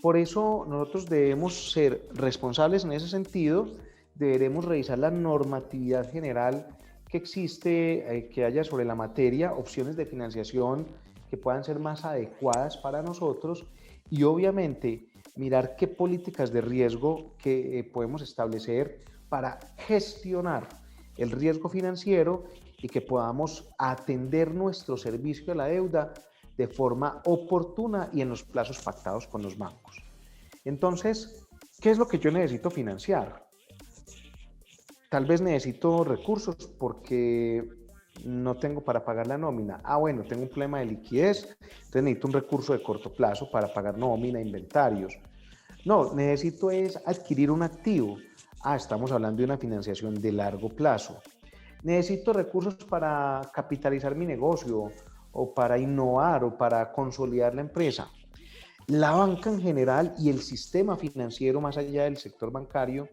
Por eso nosotros debemos ser responsables en ese sentido, deberemos revisar la normatividad general que existe, que haya sobre la materia, opciones de financiación que puedan ser más adecuadas para nosotros y obviamente mirar qué políticas de riesgo que podemos establecer para gestionar el riesgo financiero y que podamos atender nuestro servicio a la deuda de forma oportuna y en los plazos pactados con los bancos. Entonces, ¿qué es lo que yo necesito financiar? Tal vez necesito recursos porque no tengo para pagar la nómina. Bueno, tengo un problema de liquidez, entonces necesito un recurso de corto plazo para pagar nómina, inventarios. No, necesito es adquirir un activo. Estamos hablando de una financiación de largo plazo. Necesito recursos para capitalizar mi negocio o para innovar o para consolidar la empresa. La banca en general y el sistema financiero más allá del sector bancario,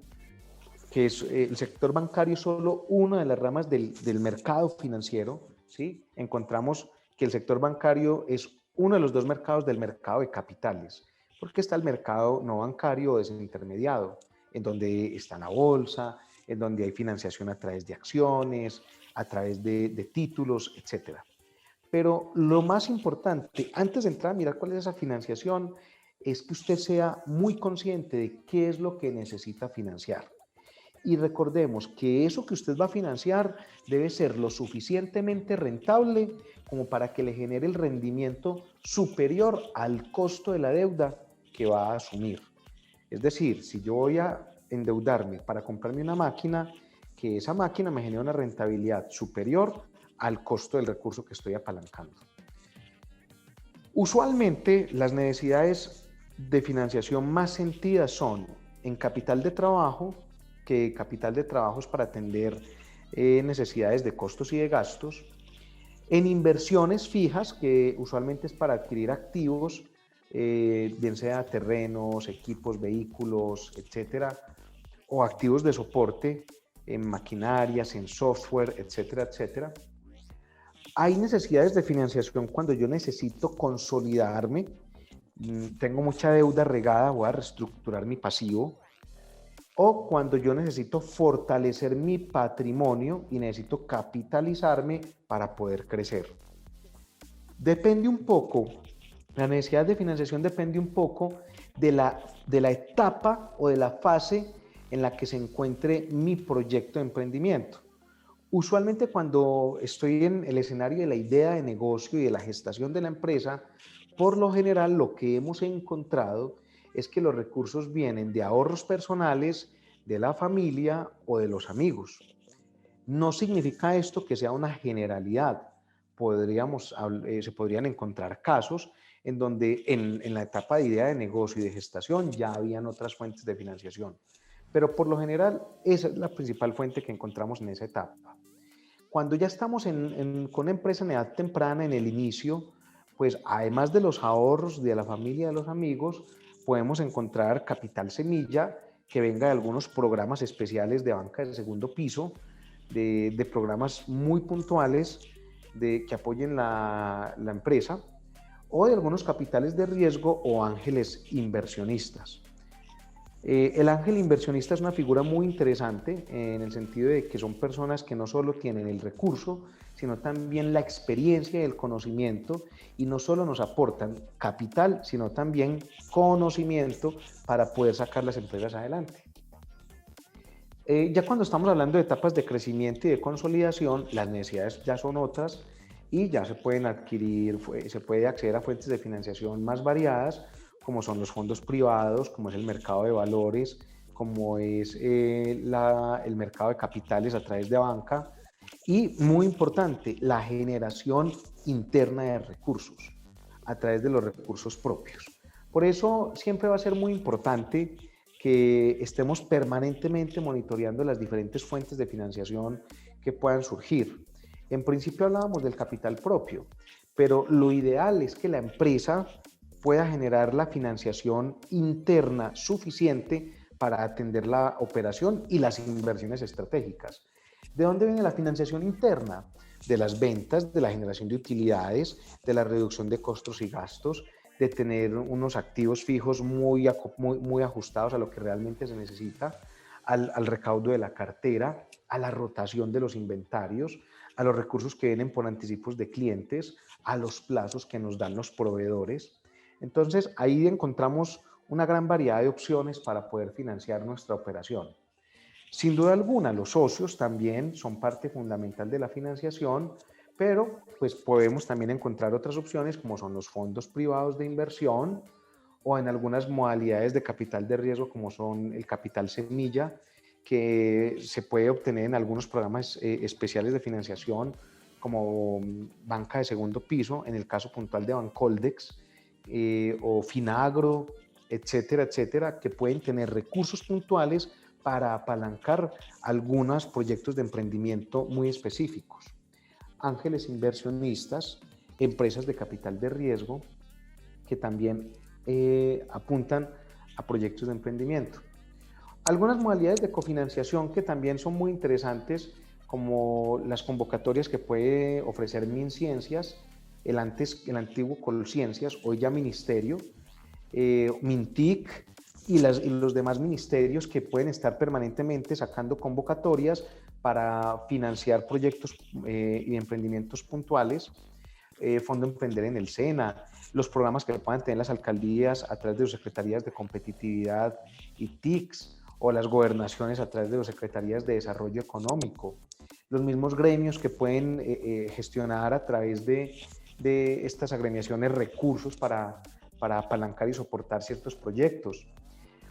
que es el sector bancario es solo una de las ramas del mercado financiero, ¿sí? Encontramos que el sector bancario es uno de los 2 mercados del mercado de capitales, porque está el mercado no bancario o desintermediado, en donde está la bolsa, en donde hay financiación a través de acciones, a través de títulos, etc. Pero lo más importante, antes de entrar a mirar cuál es esa financiación, es que usted sea muy consciente de qué es lo que necesita financiar. Y recordemos que eso que usted va a financiar debe ser lo suficientemente rentable como para que le genere el rendimiento superior al costo de la deuda que va a asumir. Es decir, si yo voy a endeudarme para comprarme una máquina, que esa máquina me genere una rentabilidad superior al costo del recurso que estoy apalancando. Usualmente las necesidades de financiación más sentidas son en capital de trabajo, que capital de trabajo es para atender necesidades de costos y de gastos, en inversiones fijas, que usualmente es para adquirir activos, bien sea terrenos, equipos, vehículos, etcétera, o activos de soporte en maquinarias, en software, etcétera, etcétera. Hay necesidades de financiación cuando yo necesito consolidarme, tengo mucha deuda regada, voy a reestructurar mi pasivo, o cuando yo necesito fortalecer mi patrimonio y necesito capitalizarme para poder crecer. Depende un poco, la necesidad de financiación depende un poco de la etapa o de la fase en la que se encuentre mi proyecto de emprendimiento. Usualmente cuando estoy en el escenario de la idea de negocio y de la gestación de la empresa, por lo general lo que hemos encontrado es que los recursos vienen de ahorros personales, de la familia o de los amigos. No significa esto que sea una generalidad. Se podrían encontrar casos en donde en la etapa de idea de negocio y de gestación ya habían otras fuentes de financiación. Pero por lo general esa es la principal fuente que encontramos en esa etapa. Cuando ya estamos con una empresa en edad temprana, en el inicio, pues además de los ahorros de la familia y de los amigos, podemos encontrar capital semilla que venga de algunos programas especiales de banca de segundo piso, de programas muy puntuales que apoyen la empresa, o de algunos capitales de riesgo o ángeles inversionistas. El ángel inversionista es una figura muy interesante en el sentido de que son personas que no solo tienen el recurso, sino también la experiencia y el conocimiento, y no solo nos aportan capital, sino también conocimiento para poder sacar las empresas adelante. Ya cuando estamos hablando de etapas de crecimiento y de consolidación, las necesidades ya son otras y ya se pueden adquirir, se puede acceder a fuentes de financiación más variadas, como son los fondos privados, como es el mercado de valores, como es el mercado de capitales a través de banca y, muy importante, la generación interna de recursos a través de los recursos propios. Por eso siempre va a ser muy importante que estemos permanentemente monitoreando las diferentes fuentes de financiación que puedan surgir. En principio hablábamos del capital propio, pero lo ideal es que la empresa pueda generar la financiación interna suficiente para atender la operación y las inversiones estratégicas. ¿De dónde viene la financiación interna? De las ventas, de la generación de utilidades, de la reducción de costos y gastos, de tener unos activos fijos muy ajustados a lo que realmente se necesita, al recaudo de la cartera, a la rotación de los inventarios, a los recursos que vienen por anticipos de clientes, a los plazos que nos dan los proveedores. Entonces, ahí encontramos una gran variedad de opciones para poder financiar nuestra operación. Sin duda alguna, los socios también son parte fundamental de la financiación, pero pues podemos también encontrar otras opciones como son los fondos privados de inversión o en algunas modalidades de capital de riesgo como son el capital semilla, que se puede obtener en algunos programas especiales de financiación como banca de segundo piso, en el caso puntual de Bancoldex, o Finagro, etcétera, etcétera, que pueden tener recursos puntuales para apalancar algunos proyectos de emprendimiento muy específicos. Ángeles inversionistas, empresas de capital de riesgo que también apuntan a proyectos de emprendimiento. Algunas modalidades de cofinanciación que también son muy interesantes, como las convocatorias que puede ofrecer MinCiencias, el antiguo Colciencias, hoy ya Ministerio, Mintic y los demás ministerios que pueden estar permanentemente sacando convocatorias para financiar proyectos y emprendimientos puntuales. Fondo Emprender en el SENA, los programas que puedan tener las alcaldías a través de sus secretarías de competitividad y TICs, o las gobernaciones a través de las secretarías de desarrollo económico, los mismos gremios que pueden gestionar a través de estas agremiaciones recursos para apalancar y soportar ciertos proyectos,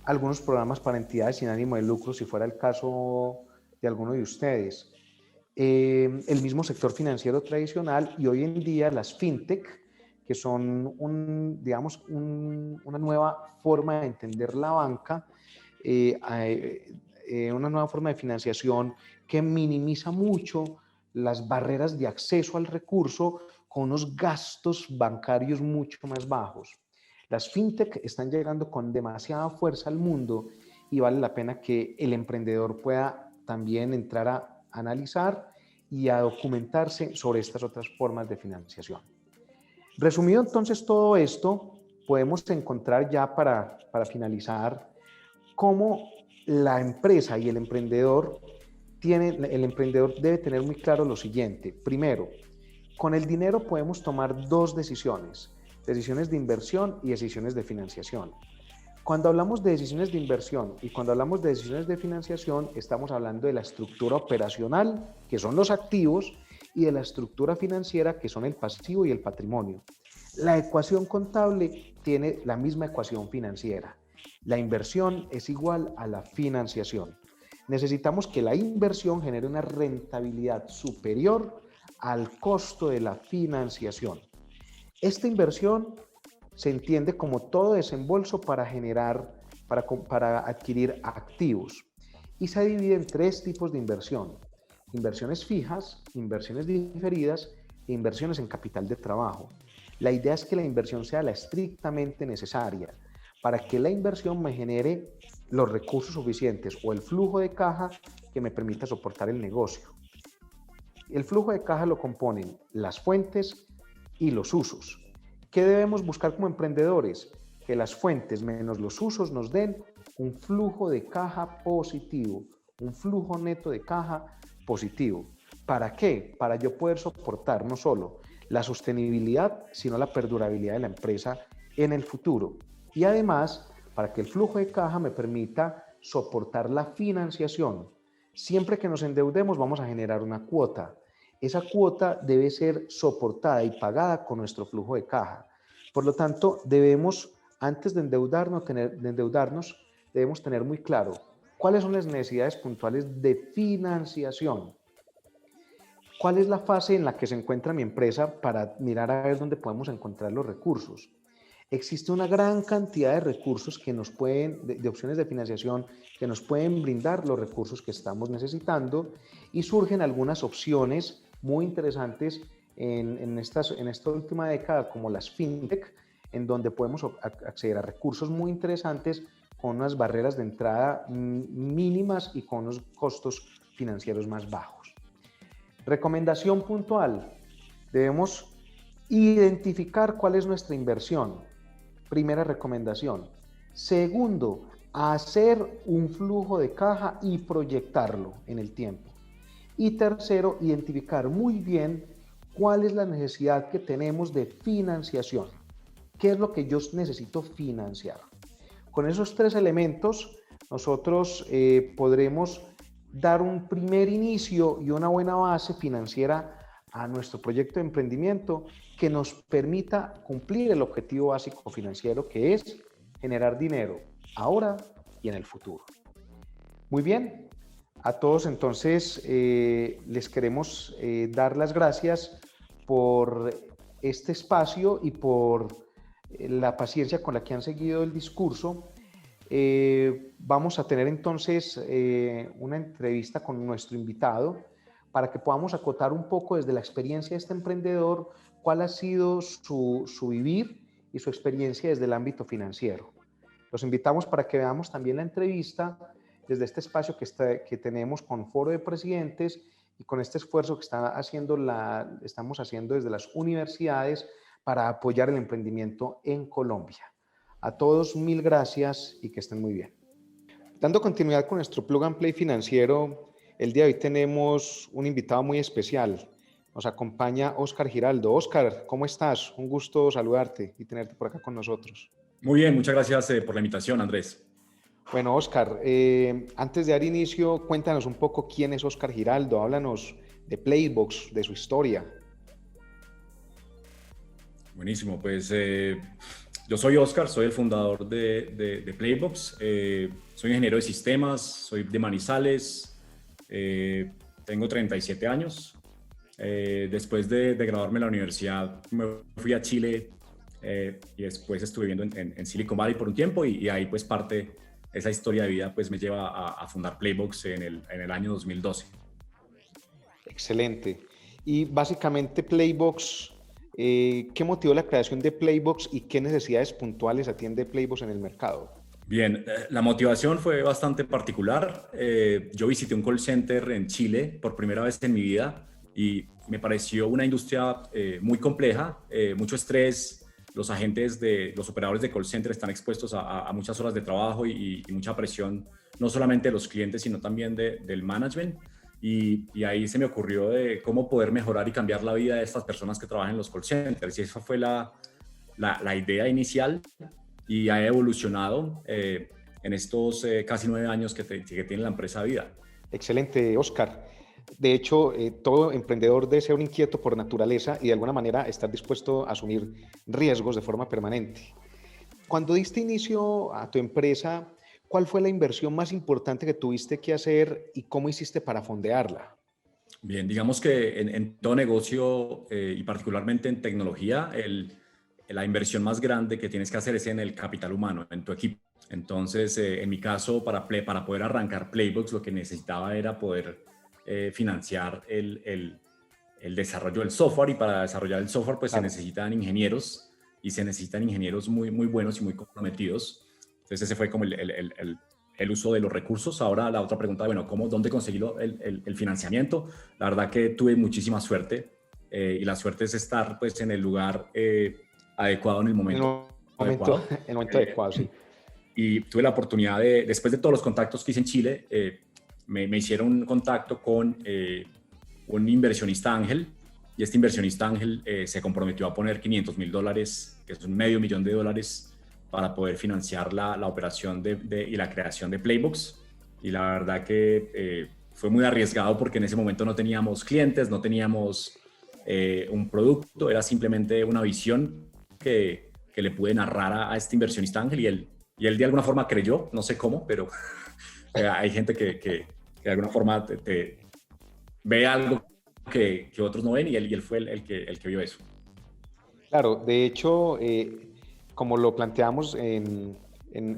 algunos programas para entidades sin ánimo de lucro, si fuera el caso de alguno de ustedes, el mismo sector financiero tradicional y hoy en día las fintech, que son una nueva forma de entender la banca, una nueva forma de financiación que minimiza mucho las barreras de acceso al recurso con unos gastos bancarios mucho más bajos. Las fintech están llegando con demasiada fuerza al mundo y vale la pena que el emprendedor pueda también entrar a analizar y a documentarse sobre estas otras formas de financiación. Resumido entonces todo esto, podemos encontrar ya para finalizar cómo la empresa y el emprendedor debe tener muy claro lo siguiente. Primero, con el dinero podemos tomar dos decisiones de inversión y decisiones de financiación. Cuando hablamos de decisiones de inversión y cuando hablamos de decisiones de financiación, estamos hablando de la estructura operacional, que son los activos, y de la estructura financiera, que son el pasivo y el patrimonio. La ecuación contable tiene la misma ecuación financiera. La inversión es igual a la financiación. Necesitamos que la inversión genere una rentabilidad superior al costo de la financiación. Esta inversión se entiende como todo desembolso para adquirir activos y se divide en tres tipos de inversión: inversiones fijas, inversiones diferidas e inversiones en capital de trabajo. La idea es que la inversión sea la estrictamente necesaria para que la inversión me genere los recursos suficientes o el flujo de caja que me permita soportar el negocio. El flujo de caja lo componen las fuentes y los usos. ¿Qué debemos buscar como emprendedores? Que las fuentes menos los usos nos den un flujo de caja positivo, un flujo neto de caja positivo. ¿Para qué? Para yo poder soportar no solo la sostenibilidad, sino la perdurabilidad de la empresa en el futuro. Y además, para que el flujo de caja me permita soportar la financiación. Siempre que nos endeudemos vamos a generar una cuota. Esa cuota debe ser soportada y pagada con nuestro flujo de caja. Por lo tanto, antes de endeudarnos, debemos tener muy claro cuáles son las necesidades puntuales de financiación. ¿Cuál es la fase en la que se encuentra mi empresa para mirar a ver dónde podemos encontrar los recursos? Existe una gran cantidad de recursos que nos pueden, de opciones de financiación que nos pueden brindar los recursos que estamos necesitando, y surgen algunas opciones muy interesantes en esta última década, como las fintech, en donde podemos acceder a recursos muy interesantes con unas barreras de entrada mínimas y con unos costos financieros más bajos. Recomendación puntual: debemos identificar cuál es nuestra inversión. Primera recomendación. Segundo, hacer un flujo de caja y proyectarlo en el tiempo. Y tercero, identificar muy bien cuál es la necesidad que tenemos de financiación. ¿Qué es lo que yo necesito financiar? Con esos tres elementos, nosotros podremos dar un primer inicio y una buena base financiera a nuestro proyecto de emprendimiento que nos permita cumplir el objetivo básico financiero, que es generar dinero ahora y en el futuro. Muy bien, a todos entonces les queremos dar las gracias por este espacio y por la paciencia con la que han seguido el discurso. Vamos a tener entonces una entrevista con nuestro invitado para que podamos acotar un poco desde la experiencia de este emprendedor cuál ha sido su vivir y su experiencia desde el ámbito financiero. Los invitamos para que veamos también la entrevista desde este espacio que tenemos con Foro de Presidentes y con este esfuerzo que estamos haciendo desde las universidades para apoyar el emprendimiento en Colombia. A todos, mil gracias y que estén muy bien. Dando continuidad con nuestro Plug and Play financiero, el día de hoy tenemos un invitado muy especial. Nos acompaña Óscar Giraldo. Óscar, ¿cómo estás? Un gusto saludarte y tenerte por acá con nosotros. Muy bien, muchas gracias por la invitación, Andrés. Bueno, Óscar, antes de dar inicio, cuéntanos un poco quién es Óscar Giraldo. Háblanos de Playbox, de su historia. Buenísimo, pues yo soy Óscar, soy el fundador de Playbox. Soy ingeniero de sistemas, soy de Manizales. Tengo 37 años. Después de graduarme en la universidad, me fui a Chile y después estuve viviendo en Silicon Valley por un tiempo y ahí pues esa historia de vida pues me lleva a fundar Playbox en el año 2012. Excelente. Y básicamente Playbox, ¿qué motivó la creación de Playbox y qué necesidades puntuales atiende Playbox en el mercado? Bien, la motivación fue bastante particular. Yo visité un call center en Chile por primera vez en mi vida y me pareció una industria muy compleja, mucho estrés. Los agentes los operadores de call center están expuestos a muchas horas de trabajo y mucha presión, no solamente de los clientes, sino también del management. Y ahí se me ocurrió de cómo poder mejorar y cambiar la vida de estas personas que trabajan en los call centers. Y esa fue la idea inicial, y ha evolucionado en estos casi 9 años que tiene la empresa Vida. Excelente, Oscar. De hecho, todo emprendedor debe ser un inquieto por naturaleza y de alguna manera estar dispuesto a asumir riesgos de forma permanente. Cuando diste inicio a tu empresa, ¿cuál fue la inversión más importante que tuviste que hacer y cómo hiciste para fondearla? Bien, digamos que en todo negocio y particularmente en tecnología, la inversión más grande que tienes que hacer es en el capital humano, en tu equipo. Entonces, en mi caso, para poder arrancar Playbox, lo que necesitaba era poder financiar el desarrollo del software, y para desarrollar el software pues Claro. se necesitan ingenieros, y se necesitan ingenieros muy, muy buenos y muy comprometidos. Entonces ese fue como el uso de los recursos. Ahora la otra pregunta, bueno, ¿dónde conseguí el financiamiento? La verdad que tuve muchísima suerte, y la suerte es estar pues en el lugar adecuado en el momento adecuado. En el momento adecuado, sí. Y tuve la oportunidad después de todos los contactos que hice en Chile, me hicieron un contacto con un inversionista ángel, y este inversionista ángel se comprometió a poner $500,000, que es $500,000, para poder financiar la operación y la creación de Playbox. Y la verdad que fue muy arriesgado, porque en ese momento no teníamos clientes, no teníamos un producto, era simplemente una visión que le pude narrar a este inversionista ángel, y él de alguna forma creyó, no sé cómo, pero hay gente que de alguna forma te ve algo que otros no ven, y él fue el que vio eso. Claro, de hecho, como lo planteamos en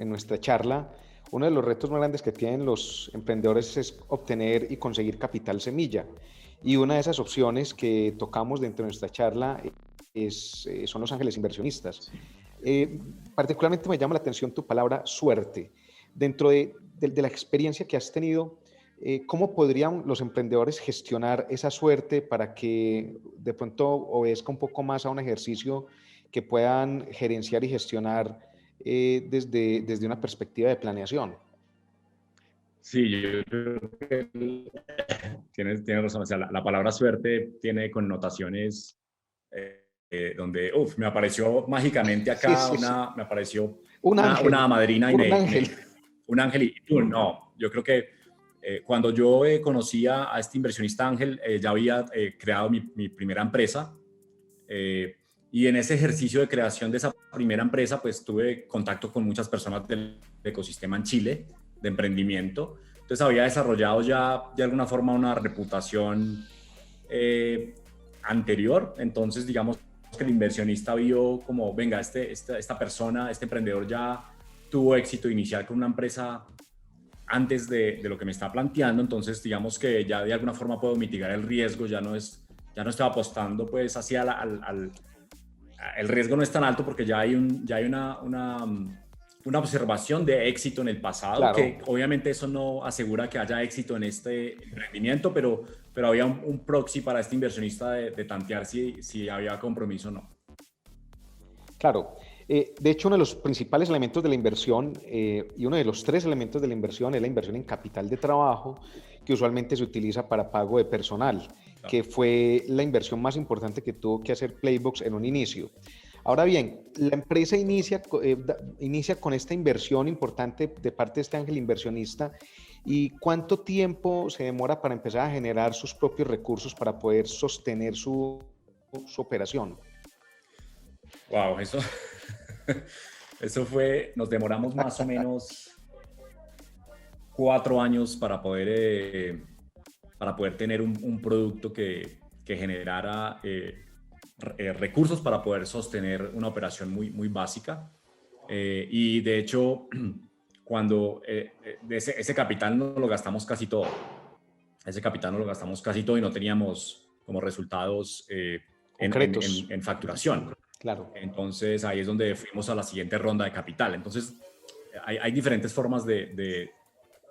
nuestra charla, uno de los retos más grandes que tienen los emprendedores es obtener y conseguir capital semilla. Y una de esas opciones que tocamos dentro de nuestra charla son los ángeles inversionistas. Particularmente me llama la atención tu palabra suerte. Dentro de la experiencia que has tenido, ¿cómo podrían los emprendedores gestionar esa suerte para que de pronto obedezca un poco más a un ejercicio que puedan gerenciar y gestionar desde una perspectiva de planeación? Sí, yo creo que tienes razón. O sea, la palabra suerte tiene connotaciones donde me apareció mágicamente Sí, acá sí, sí. me apareció Un ángel, una madrina, y un ángel. un ángel, y tú no. Yo creo que cuando yo conocía a este inversionista ángel, ya había creado mi primera empresa, y en ese ejercicio de creación de esa primera empresa, pues tuve contacto con muchas personas del ecosistema en Chile de emprendimiento. Entonces había desarrollado ya de alguna forma una reputación anterior. Entonces digamos que el inversionista vio como, venga, esta persona, este emprendedor ya tuvo éxito inicial con una empresa antes de lo que me está planteando. Entonces digamos que ya de alguna forma puedo mitigar el riesgo, ya no estoy apostando pues hacia el riesgo no es tan alto, porque ya hay una observación de éxito en el pasado, Claro. que obviamente eso no asegura que haya éxito en este emprendimiento, pero había un proxy para este inversionista de tantear si había compromiso o no. Claro. De hecho, uno de los principales elementos de la inversión y uno de los 3 elementos de la inversión es la inversión en capital de trabajo, que usualmente se utiliza para pago de personal, Claro. que fue la inversión más importante que tuvo que hacer Playbox en un inicio. Ahora bien, la empresa inicia con esta inversión importante de parte de este ángel inversionista. ¿Y cuánto tiempo se demora para empezar a generar sus propios recursos para poder sostener su operación? Wow, nos demoramos más o menos 4 años para poder tener un producto que generara recursos para poder sostener una operación muy, muy básica. Y de hecho, cuando ese capital no lo gastamos casi todo. Ese capital no lo gastamos casi todo y no teníamos como resultados Concretos. en facturación. Claro. Entonces ahí es donde fuimos a la siguiente ronda de capital. Entonces hay diferentes formas de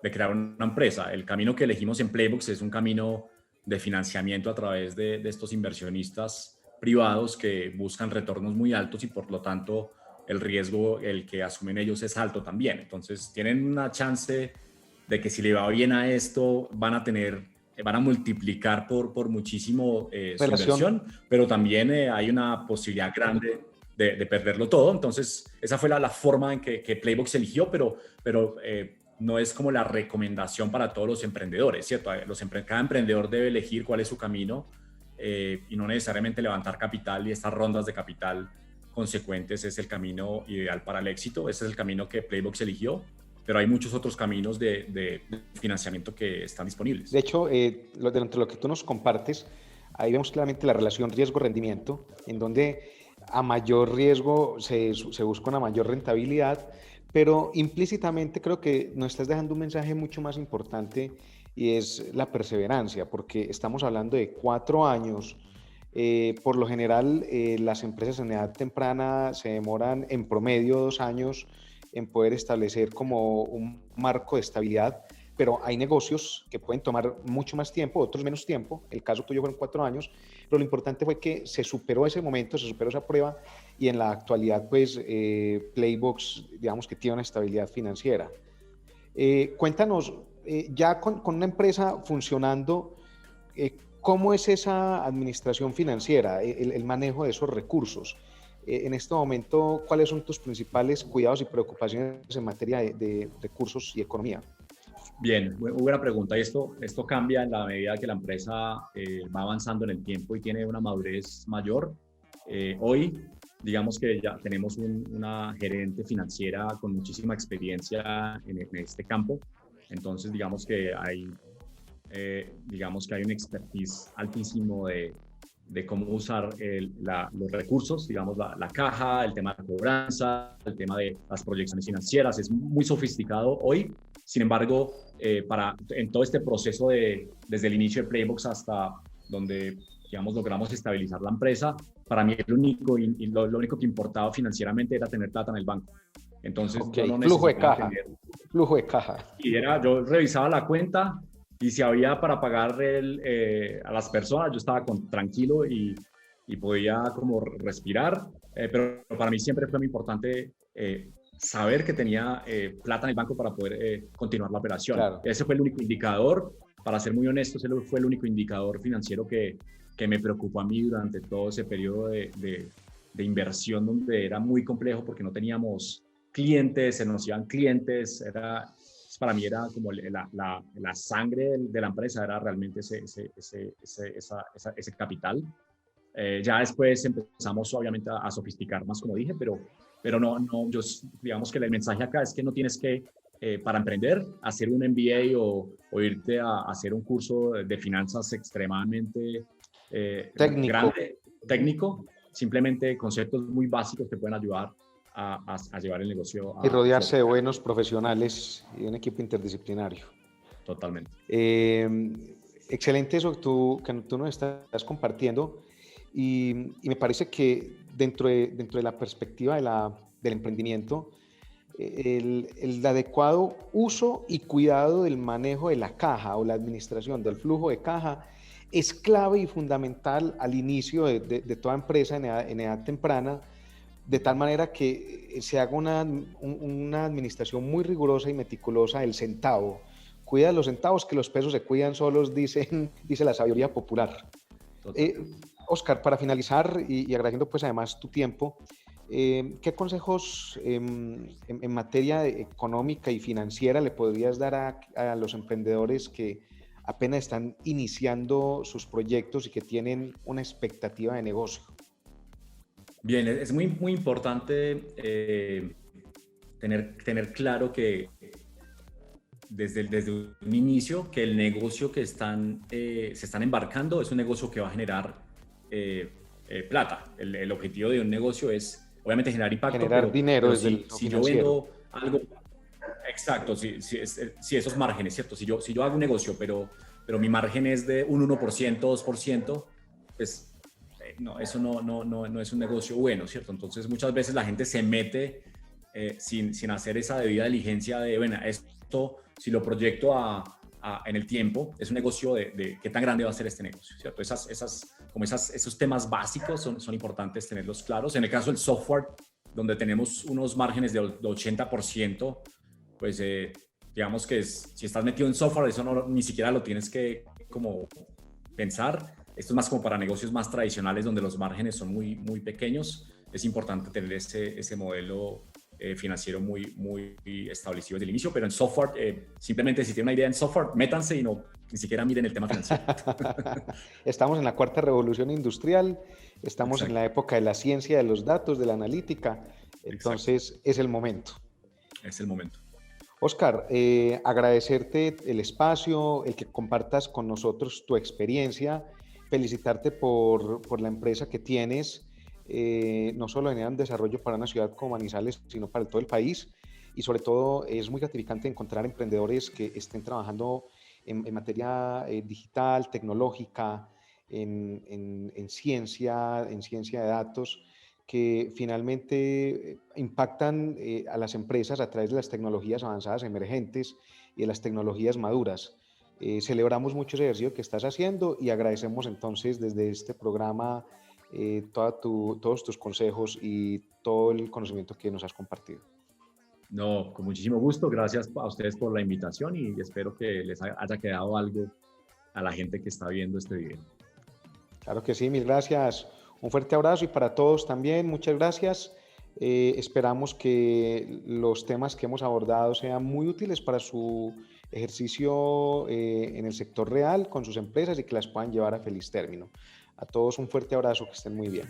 crear una empresa. El camino que elegimos en Playbox es un camino de financiamiento a través de estos inversionistas privados que buscan retornos muy altos y por lo tanto el riesgo el que asumen ellos es alto también. Entonces tienen una chance de que si le va bien a esto van a multiplicar por muchísimo su inversión, pero también hay una posibilidad grande de perderlo todo. Entonces esa fue la forma en que Playbox eligió, pero no es como la recomendación para todos los emprendedores, ¿cierto? Cada emprendedor debe elegir cuál es su camino y no necesariamente levantar capital, y estas rondas de capital consecuentes es el camino ideal para el éxito. Ese es el camino que Playbox eligió, pero hay muchos otros caminos de financiamiento que están disponibles. De hecho, dentro de lo que tú nos compartes, ahí vemos claramente la relación riesgo-rendimiento, en donde a mayor riesgo se busca una mayor rentabilidad, pero implícitamente creo que nos estás dejando un mensaje mucho más importante, y es la perseverancia, porque estamos hablando de 4 años. Por lo general, las empresas en edad temprana se demoran en promedio 2 años en poder establecer como un marco de estabilidad, pero hay negocios que pueden tomar mucho más tiempo, otros menos tiempo. El caso tuyo fueron 4 años, pero lo importante fue que se superó ese momento, se superó esa prueba, y en la actualidad, pues, Playbox, digamos que tiene una estabilidad financiera. Cuéntanos, ya con una empresa funcionando, ¿cómo es esa administración financiera, el manejo de esos recursos? En este momento, ¿cuáles son tus principales cuidados y preocupaciones en materia de recursos y economía? Bien, muy buena pregunta. Y esto cambia en la medida que la empresa va avanzando en el tiempo y tiene una madurez mayor. Hoy, digamos que ya tenemos una gerente financiera con muchísima experiencia en este campo. Entonces, digamos que hay un expertise altísimo de cómo usar los recursos, digamos, la caja, el tema de la cobranza, el tema de las proyecciones financieras. Es muy sofisticado hoy. Sin embargo, en todo este proceso desde el inicio de Playbox hasta donde, digamos, logramos estabilizar la empresa, para mí lo único que importaba financieramente era tener plata en el banco. Entonces, okay. Yo no Flujo de caja. Flujo de caja. Y yo revisaba la cuenta, y si había para pagar a las personas, yo estaba tranquilo y podía como respirar. Pero para mí siempre fue muy importante saber que tenía plata en el banco para poder continuar la operación. Claro. Ese fue el único indicador, para ser muy honesto, ese fue el único indicador financiero que me preocupó a mí durante todo ese periodo de inversión, donde era muy complejo porque no teníamos clientes, se nos iban clientes. Para mí era como la sangre de la empresa, era realmente ese capital. Ya después empezamos obviamente a sofisticar más, como dije, pero no, yo digamos que el mensaje acá es que no tienes que, para emprender, hacer un MBA o irte a hacer un curso de finanzas extremadamente técnico. Simplemente conceptos muy básicos te pueden ayudar a llevar el negocio. Y rodearse de buenos profesionales y un equipo interdisciplinario. Totalmente. Excelente eso que tú nos estás compartiendo, y me parece que dentro de la perspectiva del emprendimiento, el adecuado uso y cuidado del manejo de la caja o la administración del flujo de caja es clave y fundamental al inicio de toda empresa en edad temprana, de tal manera que se haga una administración muy rigurosa y meticulosa del centavo. Cuida los centavos, que los pesos se cuidan solos, dice la sabiduría popular. Oscar, para finalizar y agradeciendo pues además tu tiempo, ¿qué consejos en materia económica y financiera le podrías dar a los emprendedores que apenas están iniciando sus proyectos y que tienen una expectativa de negocio? Bien, es muy, muy importante tener claro que desde un inicio, que el negocio que se están embarcando es un negocio que va a generar plata. El objetivo de un negocio es obviamente generar impacto. Generar dinero desde el si yo vendo algo, exacto, si esos márgenes, ¿cierto? Si yo hago un negocio, pero mi margen es de un 1%, 2%, pues no, eso no es un negocio bueno, ¿cierto? Entonces muchas veces la gente se mete sin hacer esa debida diligencia de, bueno, esto si lo proyecto a en el tiempo, es un negocio de qué tan grande va a ser este negocio, ¿cierto? Esos temas básicos son importantes tenerlos claros. En el caso del software, donde tenemos unos márgenes de 80%, pues digamos que si estás metido en software, eso ni siquiera lo tienes que como pensar. Esto es más como para negocios más tradicionales donde los márgenes son muy, muy pequeños. Es importante tener ese modelo financiero muy establecido desde el inicio, pero en software, simplemente si tienen una idea en software, métanse y ni siquiera miren el tema financiero. Estamos en la cuarta revolución industrial, estamos Exacto. en la época de la ciencia, de los datos, de la analítica, entonces Exacto. es el momento. Es el momento. Oscar, agradecerte el espacio, el que compartas con nosotros tu experiencia, felicitarte por la empresa que tienes, no solo generan desarrollo para una ciudad como Manizales, sino para todo el país, y sobre todo es muy gratificante encontrar emprendedores que estén trabajando en materia digital, tecnológica, en ciencia de datos, que finalmente impactan a las empresas a través de las tecnologías avanzadas emergentes y de las tecnologías maduras. Celebramos mucho ese ejercicio que estás haciendo y agradecemos entonces desde este programa todos tus consejos y todo el conocimiento que nos has compartido. No, con muchísimo gusto. Gracias a ustedes por la invitación y espero que les haya quedado algo a la gente que está viendo este video. Claro que sí, mil gracias. Un fuerte abrazo y para todos también, muchas gracias. Esperamos que los temas que hemos abordado sean muy útiles para su ejercicio en el sector real con sus empresas y que las puedan llevar a feliz término. A todos un fuerte abrazo, que estén muy bien.